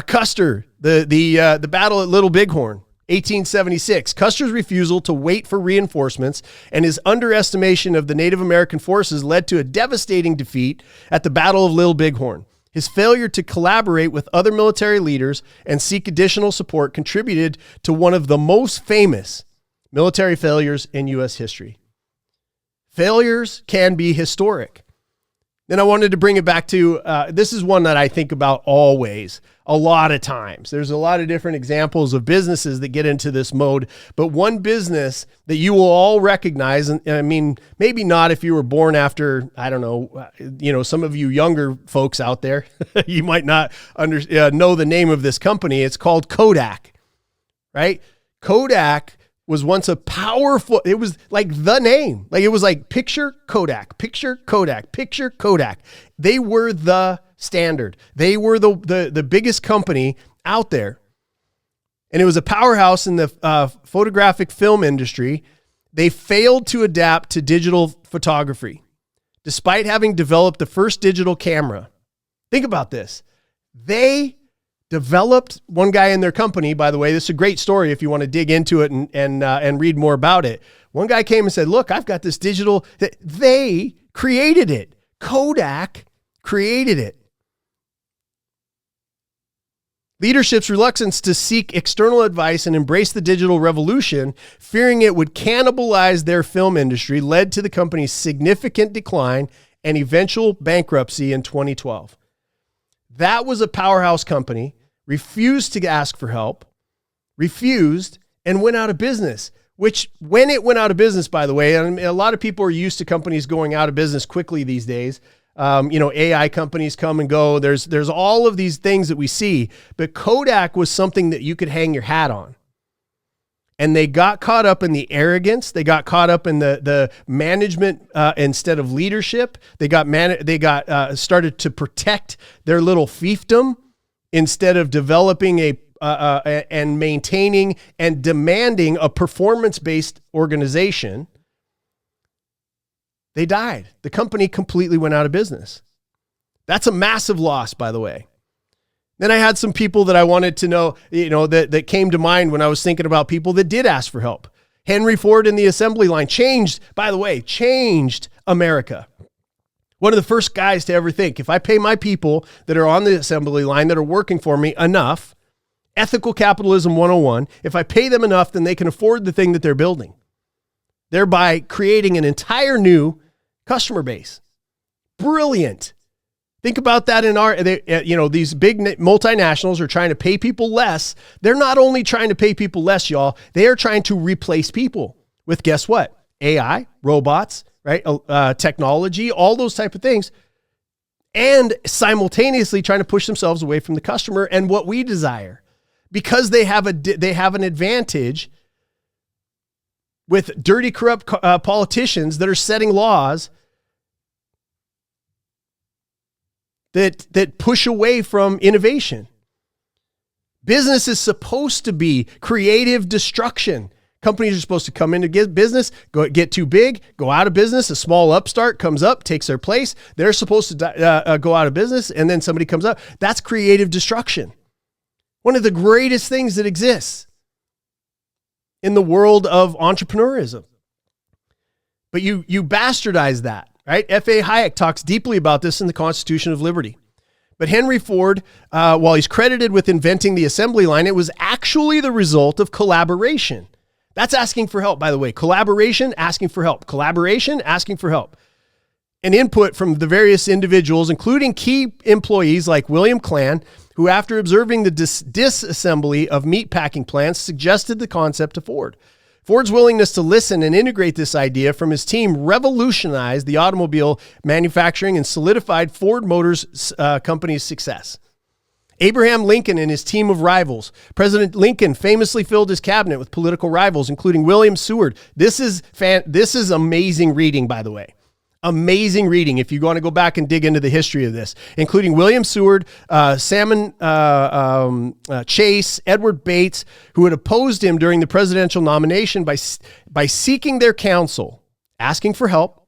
Custer, the battle at Little Bighorn, 1876. Custer's refusal to wait for reinforcements and his underestimation of the Native American forces led to a devastating defeat at the Battle of Little Bighorn. His failure to collaborate with other military leaders and seek additional support contributed to one of the most famous military failures in U.S. history. Failures can be historic. Then I wanted to bring it back to, this is one that I think about always, a lot of times. There's a lot of different examples of businesses that get into this mode, but one business that you will all recognize, and I mean, maybe not if you were born after, I don't know, some of you younger folks out there, you might not know the name of this company. It's called Kodak, right? Kodak was once a powerful, it was like the name. Like it was like picture Kodak, picture Kodak, picture Kodak. They were the standard. They were the biggest company out there. And it was a powerhouse in the photographic film industry. They failed to adapt to digital photography, despite having developed the first digital camera. Think about this. They developed, one guy in their company, by the way, this is a great story if you want to dig into it and read more about it. One guy came and said, look, I've got this digital, they created it. Kodak created it. Leadership's reluctance to seek external advice and embrace the digital revolution, fearing it would cannibalize their film industry, led to the company's significant decline and eventual bankruptcy in 2012. That was a powerhouse company, refused to ask for help, and went out of business. Which, when it went out of business, by the way, and a lot of people are used to companies going out of business quickly these days. AI companies come and go. There's all of these things that we see, but Kodak was something that you could hang your hat on. And they got caught up in the arrogance. They got caught up in the management instead of leadership. They got started to protect their little fiefdom instead of developing and maintaining and demanding a performance-based organization. They died. The company completely went out of business. That's a massive loss, by the way. Then I had some people that I wanted to know, that came to mind when I was thinking about people that did ask for help. Henry Ford in the assembly line changed America. One of the first guys to ever think, if I pay my people that are on the assembly line that are working for me enough, ethical capitalism 101, if I pay them enough, then they can afford the thing that they're building, thereby creating an entire new customer base. Brilliant. Think about that these big multinationals are trying to pay people less. They're not only trying to pay people less, y'all, they are trying to replace people with, guess what? AI, robots, right? Technology, all those type of things. And simultaneously trying to push themselves away from the customer and what we desire, because they have an advantage with dirty, corrupt politicians that are setting laws that push away from innovation. Business is supposed to be creative destruction. Companies are supposed to come into business, get too big, go out of business. A small upstart comes up, takes their place. They're supposed to go out of business, and then somebody comes up. That's creative destruction. One of the greatest things that exists in the world of entrepreneurism. But you bastardize that, right? F.A. Hayek talks deeply about this in the Constitution of Liberty. But Henry Ford, while he's credited with inventing the assembly line, it was actually the result of collaboration. That's asking for help, by the way. Collaboration, asking for help. Collaboration, asking for help. And input from the various individuals, including key employees like William Clan, who, after observing the disassembly of meatpacking plants, suggested the concept to Ford. Ford's willingness to listen and integrate this idea from his team revolutionized the automobile manufacturing and solidified Ford Motors Company's success. Abraham Lincoln and his team of rivals. President Lincoln famously filled his cabinet with political rivals, including William Seward. This is amazing reading, by the way. Amazing reading if you want to go back and dig into the history of this, including William Seward, Salmon Chase, Edward Bates, who had opposed him during the presidential nomination by seeking their counsel, asking for help.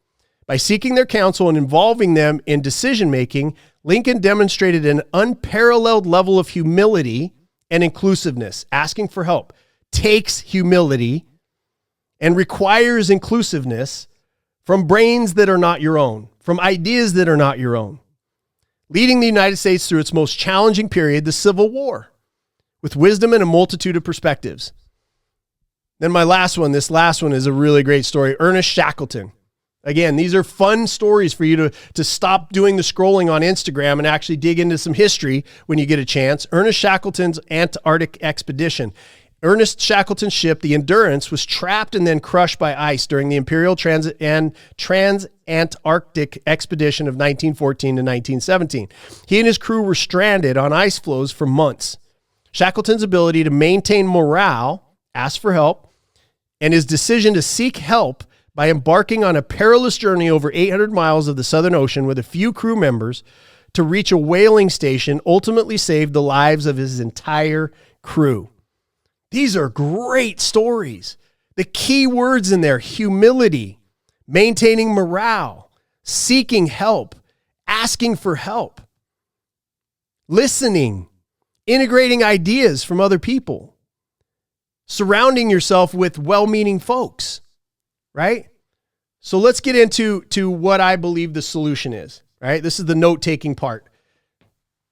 By seeking their counsel and involving them in decision-making, Lincoln demonstrated an unparalleled level of humility and inclusiveness. Asking for help takes humility and requires inclusiveness from brains that are not your own, from ideas that are not your own. Leading the United States through its most challenging period, the Civil War, with wisdom and a multitude of perspectives. Then this last one is a really great story. Ernest Shackleton. Again, these are fun stories for you to stop doing the scrolling on Instagram and actually dig into some history when you get a chance. Ernest Shackleton's Antarctic expedition. Ernest Shackleton's ship, the Endurance, was trapped and then crushed by ice during the Imperial Transantarctic Expedition of 1914 to 1917. He and his crew were stranded on ice floes for months. Shackleton's ability to maintain morale, ask for help, and his decision to seek help by embarking on a perilous journey over 800 miles of the Southern Ocean with a few crew members to reach a whaling station ultimately saved the lives of his entire crew. These are great stories. The key words in there: humility, maintaining morale, seeking help, asking for help, listening, integrating ideas from other people, surrounding yourself with well-meaning folks, right? So let's get into what I believe the solution is, right? This is the note-taking part,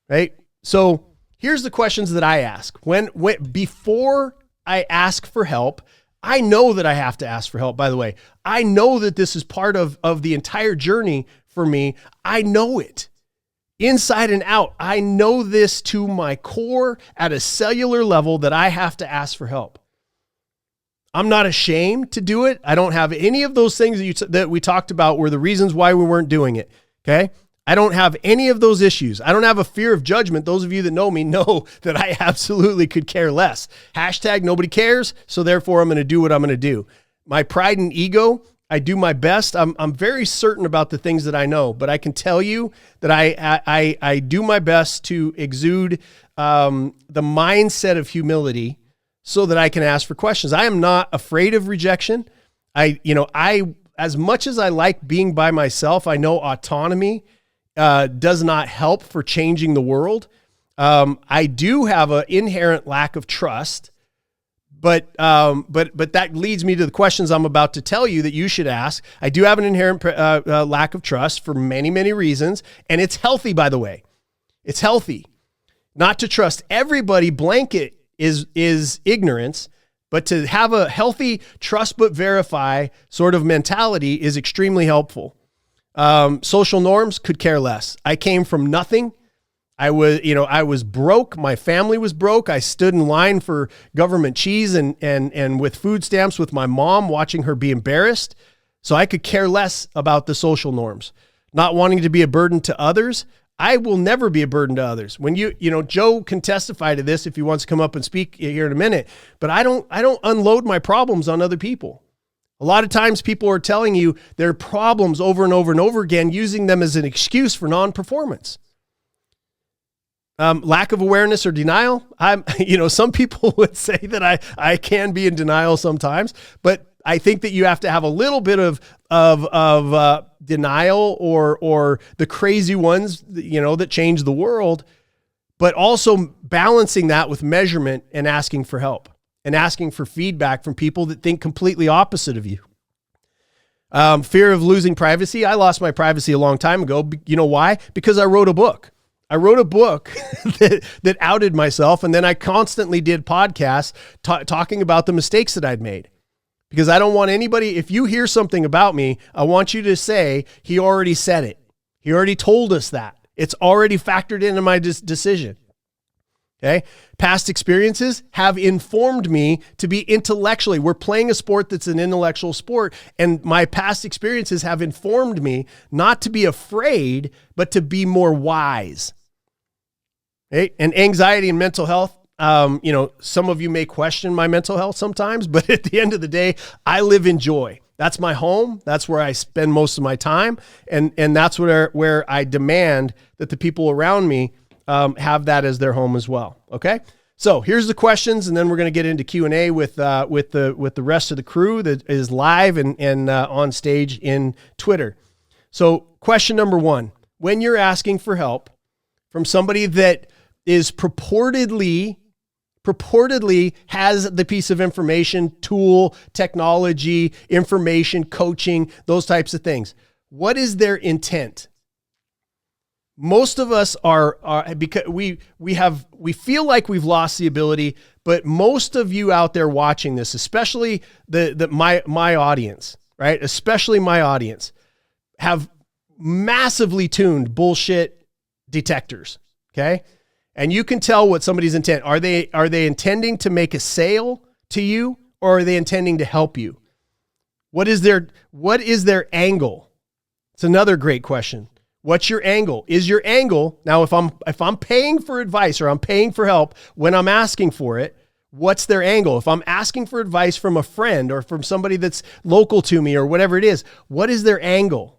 right? So here's the questions that I ask. Before I ask for help, I know that I have to ask for help, by the way. I know that this is part of the entire journey for me. I know it inside and out. I know this to my core at a cellular level that I have to ask for help. I'm not ashamed to do it. I don't have any of those things that we talked about were the reasons why we weren't doing it, okay? I don't have any of those issues. I don't have a fear of judgment. Those of you that know me know that I absolutely could care less. Hashtag nobody cares, so therefore I'm going to do what I'm going to do. My pride and ego, I do my best. I'm very certain about the things that I know, but I can tell you that I do my best to exude the mindset of humility so that I can ask for questions. I am not afraid of rejection. As much as I like being by myself, I know autonomy does not help for changing the world. I do have an inherent lack of trust, but that leads me to the questions I'm about to tell you that you should ask. I do have an inherent lack of trust for many, many reasons, and it's healthy, by the way. It's healthy not to trust everybody. Blanket is ignorance, but to have a healthy trust but verify sort of mentality is extremely helpful. Social norms, could care less. I came from nothing. I was broke. My family was broke. I stood in line for government cheese and with food stamps with my mom, watching her be embarrassed. So I could care less about the social norms. Not wanting to be a burden to others. I will never be a burden to others. When Joe can testify to this if he wants to come up and speak here in a minute, but I don't unload my problems on other people. A lot of times people are telling you their problems over and over and over again, using them as an excuse for non-performance. Lack of awareness or denial. Some people would say that I can be in denial sometimes, but I think that you have to have a little bit of denial or the crazy ones, that change the world, but also balancing that with measurement and asking for help and asking for feedback from people that think completely opposite of you. Fear of losing privacy. I lost my privacy a long time ago. You know why? Because I wrote a book. I wrote a book that outed myself, and then I constantly did podcasts talking about the mistakes that I'd made. Because I don't want anybody, if you hear something about me, I want you to say, he already said it. He already told us that. It's already factored into my decision. Okay. Past experiences have informed me to be intellectually. We're playing a sport that's an intellectual sport, and my past experiences have informed me not to be afraid, but to be more wise. Okay. And anxiety and mental health. Some of you may question my mental health sometimes, but at the end of the day, I live in joy. That's my home. That's where I spend most of my time. And that's where I demand that the people around me have that as their home as well. Okay. So here's the questions, and then we're going to get into Q&A with the rest of the crew that is live and on stage in Twitter. So question number 1, when you're asking for help from somebody that is purportedly has the piece of information, tool, technology, information, coaching, those types of things, what is their intent? Most of us are because we feel like we've lost the ability, but most of you out there watching this, especially my audience, right? Especially my audience, have massively tuned bullshit detectors. Okay. And you can tell what somebody's intent. Are they intending to make a sale to you, or are they intending to help you? What is their angle? It's another great question. What's your angle? Is your angle, now if I'm paying for advice or I'm paying for help when I'm asking for it, what's their angle? If I'm asking for advice from a friend or from somebody that's local to me or whatever it is, what is their angle?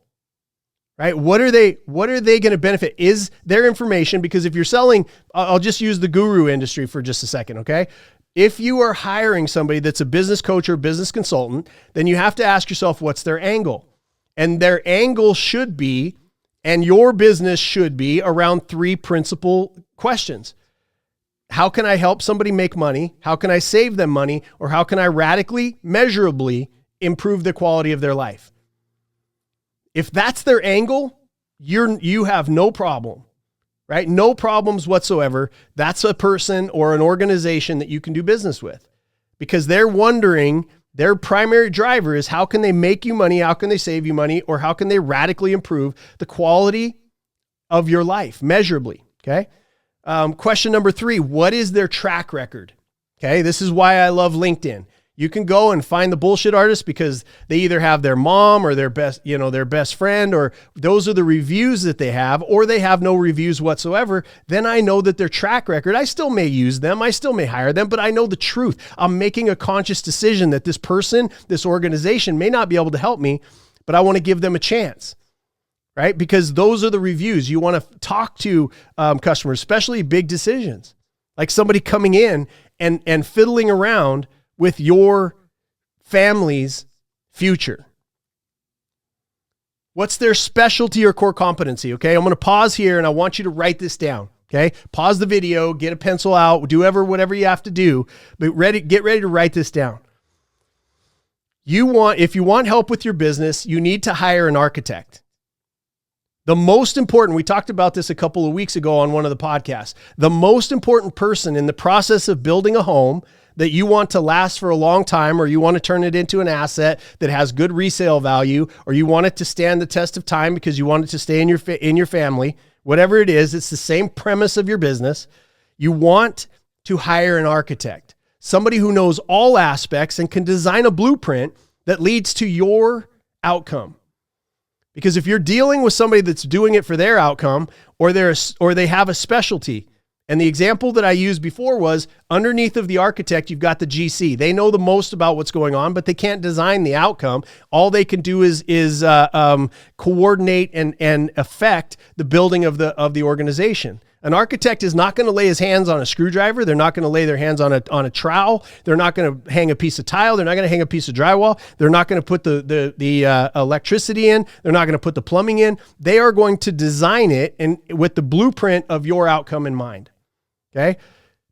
Right? What are they going to benefit? Is their information, because if you're selling, I'll just use the guru industry for just a second, okay? If you are hiring somebody that's a business coach or business consultant, then you have to ask yourself, what's their angle? And their angle should be, and your business should be, around 3 principal questions. How can I help somebody make money? How can I save them money? Or how can I radically, measurably improve the quality of their life? If that's their angle, you have no problem, right? No problems whatsoever. That's a person or an organization that you can do business with, because they're wondering, their primary driver is how can they make you money? How can they save you money? Or how can they radically improve the quality of your life measurably? Okay. Question number 3, what is their track record? Okay. This is why I love LinkedIn. You can go and find the bullshit artists because they either have their mom or their best friend, or those are the reviews that they have, or they have no reviews whatsoever. Then I know that their track record, I still may use them, I still may hire them, but I know the truth. I'm making a conscious decision that this person, this organization may not be able to help me, but I want to give them a chance, right? Because those are the reviews. You want to talk to customers, especially big decisions, like somebody coming in and fiddling around with your family's future. What's their specialty or core competency? Okay, I'm going to pause here and I want you to write this down. Okay. Pause the video, get a pencil out, do whatever you have to do, but get ready to write this down. If you want help with your business, you need to hire an architect. The most important, we talked about this a couple of weeks ago on one of the podcasts, the most important person in the process of building a home that you want to last for a long time, or you want to turn it into an asset that has good resale value, or you want it to stand the test of time because you want it to stay in your family, whatever it is, it's the same premise of your business. You want to hire an architect, somebody who knows all aspects and can design a blueprint that leads to your outcome. Because if you're dealing with somebody that's doing it for their outcome, or they have a specialty, and the example that I used before was underneath of the architect, you've got the GC. They know the most about what's going on, but they can't design the outcome. All they can do is coordinate and affect the building of the organization. An architect is not going to lay his hands on a screwdriver. They're not going to lay their hands on a trowel. They're not going to hang a piece of tile. They're not going to hang a piece of drywall. They're not going to put the electricity in. They're not going to put the plumbing in. They are going to design it and with the blueprint of your outcome in mind. Okay.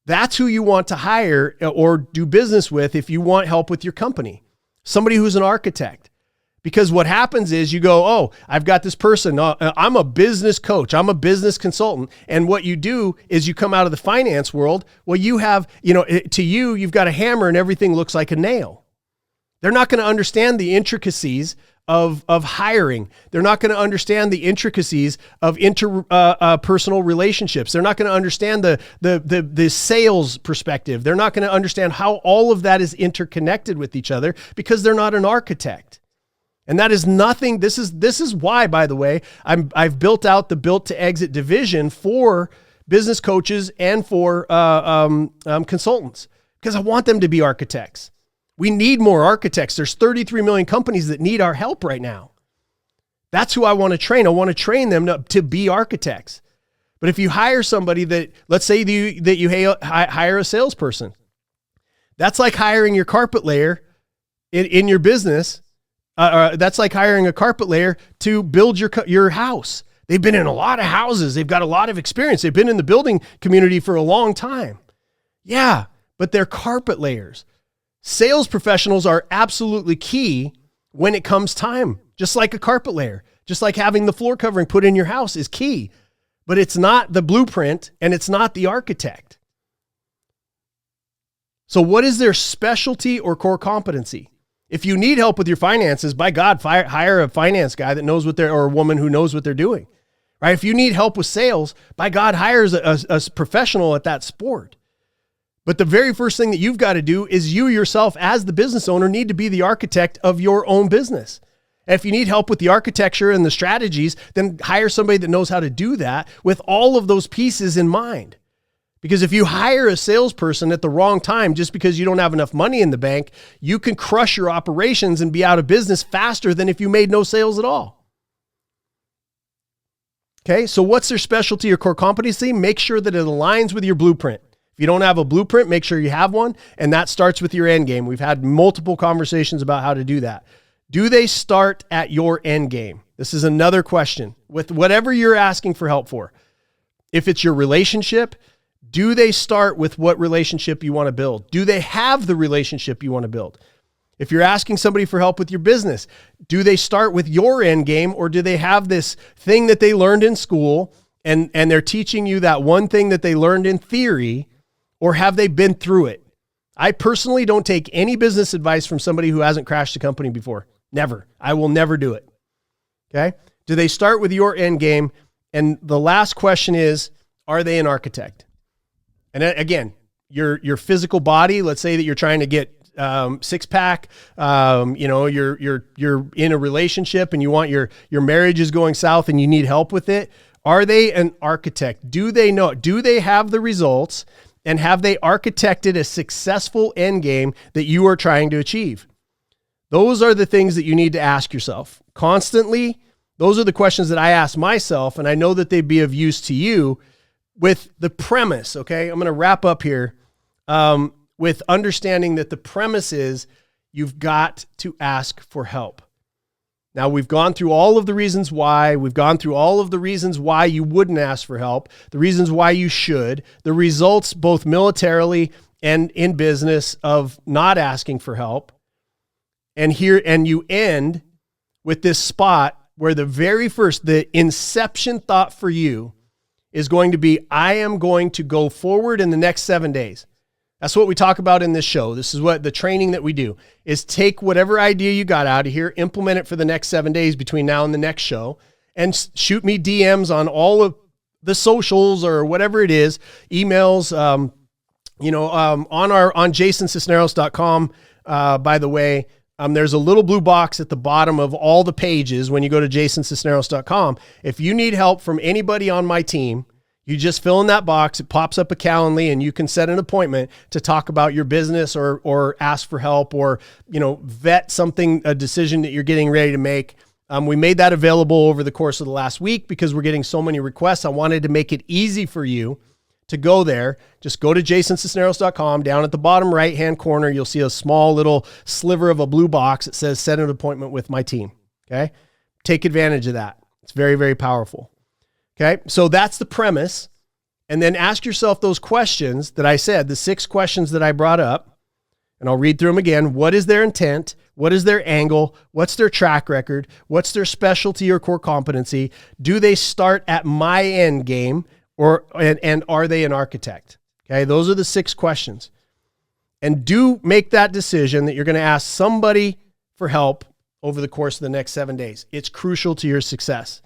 That's who you want to hire or do business with if you want help with your company. Somebody who's an architect. Because what happens is you go, oh, I've got this person. I'm a business coach. I'm a business consultant. And what you do is you come out of the finance world. Well, you have, you've got a hammer and everything looks like a nail. They're not going to understand the intricacies of hiring. They're not going to understand the intricacies of interpersonal relationships. They're not going to understand the sales perspective. They're not going to understand how all of that is interconnected with each other because they're not an architect. And that is nothing. This is why, by the way, I've built out the Built to Exit division for business coaches and for consultants, because I want them to be architects. We need more architects. There's 33 million companies that need our help right now. That's who I want to train. I want to train them to be architects. But if you hire somebody that, let's say that you hire a salesperson, that's like hiring your carpet layer in your business. That's like hiring a carpet layer to build your house. They've been in a lot of houses. They've got a lot of experience. They've been in the building community for a long time. Yeah, but they're carpet layers. Sales professionals are absolutely key when it comes time, just like a carpet layer, just like having the floor covering put in your house is key, but it's not the blueprint and it's not the architect. So what is their specialty or core competency? If you need help with your finances, by God, hire a finance guy that knows or a woman who knows what they're doing, right? If you need help with sales, by God, hire a professional at that sport. But the very first thing that you've got to do is you yourself as the business owner need to be the architect of your own business. And if you need help with the architecture and the strategies, then hire somebody that knows how to do that with all of those pieces in mind. Because if you hire a salesperson at the wrong time, just because you don't have enough money in the bank, you can crush your operations and be out of business faster than if you made no sales at all. Okay, so what's their specialty or core competency? Make sure that it aligns with your blueprint. If you don't have a blueprint, make sure you have one, and that starts with your end game. We've had multiple conversations about how to do that. Do they start at your end game? This is another question with whatever you're asking for help for. If it's your relationship, do they start with what relationship you want to build? Do they have the relationship you want to build? If you're asking somebody for help with your business, do they start with your end game, or do they have this thing that they learned in school and they're teaching you that one thing that they learned in theory, or have they been through it? I personally don't take any business advice from somebody who hasn't crashed a company before. Never. I will never do it. Okay? Do they start with your end game? And the last question is, are they an architect? And again, your physical body, let's say that you're trying to get six pack, you're in a relationship and you want your marriage is going south and you need help with it. Are they an architect? Do they know? Do they have the results, and have they architected a successful end game that you are trying to achieve? Those are the things that you need to ask yourself constantly. Those are the questions that I ask myself, and I know that they'd be of use to you. With the premise, okay, I'm going to wrap up here with understanding that the premise is you've got to ask for help. Now, we've gone through all of the reasons why. We've gone through all of the reasons why you wouldn't ask for help, the reasons why you should, the results both militarily and in business of not asking for help. And you end with this spot where the inception thought for you is going to be, I am going to go forward in the next 7 days. That's what we talk about in this show. This is what the training that we do is: take whatever idea you got out of here, implement it for the next 7 days between now and the next show, and shoot me DMs on all of the socials or whatever it is, emails, on jasonsisneros.com. By the way, there's a little blue box at the bottom of all the pages when you go to jasonsisneros.com. If you need help from anybody on my team, you just fill in that box. It pops up a Calendly, and you can set an appointment to talk about your business or ask for help or, vet a decision that you're getting ready to make. We made that available over the course of the last week because we're getting so many requests. I wanted to make it easy for you to go there. Just go to jasonsisneros.com. Down at the bottom right-hand corner, you'll see a small little sliver of a blue box that says set an appointment with my team. Okay. Take advantage of that. It's very, very powerful. Okay. So that's the premise. And then ask yourself those questions that I said, the 6 questions that I brought up, and I'll read through them again. What is their intent? What is their angle? What's their track record? What's their specialty or core competency? Do they start at my end game? And are they an architect? Okay, those are the 6 questions. And do make that decision that you're going to ask somebody for help over the course of the next 7 days. It's crucial to your success.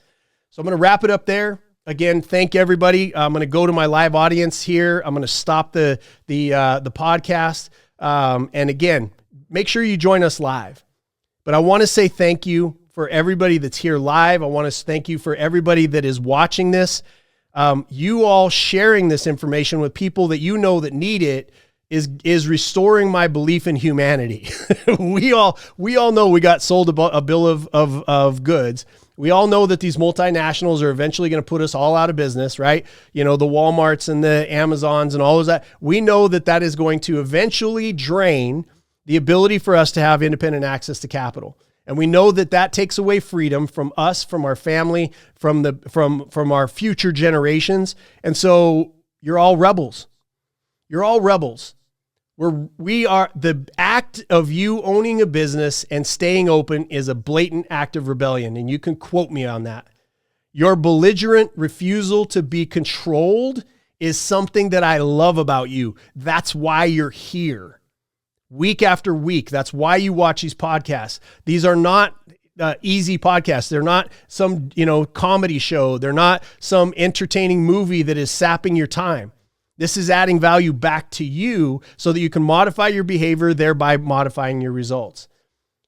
So I'm going to wrap it up there. Again, thank everybody. I'm going to go to my live audience here. I'm going to stop the podcast. And again, make sure you join us live. But I want to say thank you for everybody that's here live. I want to thank you for everybody that is watching this. You all sharing this information with people that you know that need it is restoring my belief in humanity. we all know we got sold a bill of goods. We all know that these multinationals are eventually going to put us all out of business, right? The Walmarts and the Amazons and all of that. We know that is going to eventually drain the ability for us to have independent access to capital. And we know that takes away freedom from us, from our family, from our future generations. And so you're all rebels. You're all rebels. We are the act of you owning a business and staying open is a blatant act of rebellion. And you can quote me on that. Your belligerent refusal to be controlled is something that I love about you. That's why you're here. Week after week. That's why you watch these podcasts. These are not easy podcasts. They're not some, comedy show. They're not some entertaining movie that is sapping your time. This is adding value back to you so that you can modify your behavior, thereby modifying your results.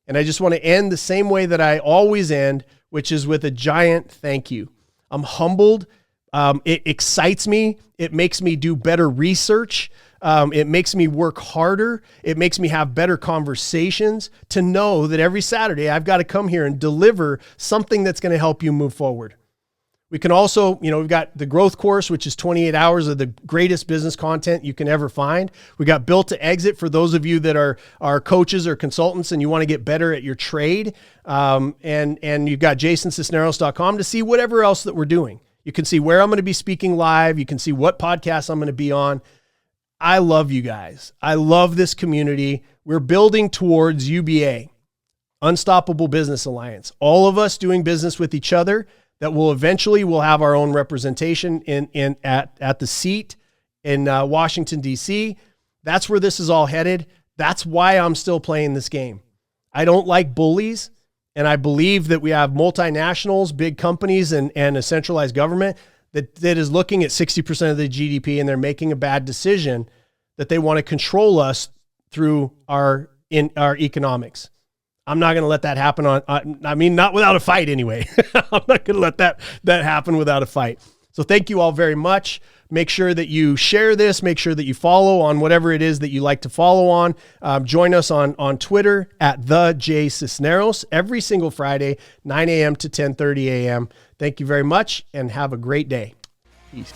And I just want to end the same way that I always end, which is with a giant thank you. I'm humbled. It excites me. It makes me do better research. It makes me work harder. It makes me have better conversations to know that every Saturday I've got to come here and deliver something that's going to help you move forward. We can also, we've got the growth course, which is 28 hours of the greatest business content you can ever find. We got Built to Exit for those of you that are coaches or consultants and you want to get better at your trade. And you've got jasonsisneros.com to see whatever else that we're doing. You can see where I'm going to be speaking live. You can see what podcasts I'm going to be on. I love you guys. I love this community. We're building towards UBA, Unstoppable Business Alliance. All of us doing business with each other that will have our own representation at the seat in Washington, D.C. That's where this is all headed. That's why I'm still playing this game. I don't like bullies, and I believe that we have multinationals, big companies, and a centralized government that is looking at 60% of the GDP, and they're making a bad decision that they want to control us through our economics. I'm not going to let that happen not without a fight anyway. I'm not going to let that happen without a fight. So thank you all very much. Make sure that you share this. Make sure that you follow on whatever it is that you like to follow on. Join us on Twitter at the J Sisneros every single Friday, 9 a.m. to 10:30 a.m. Thank you very much and have a great day. Peace.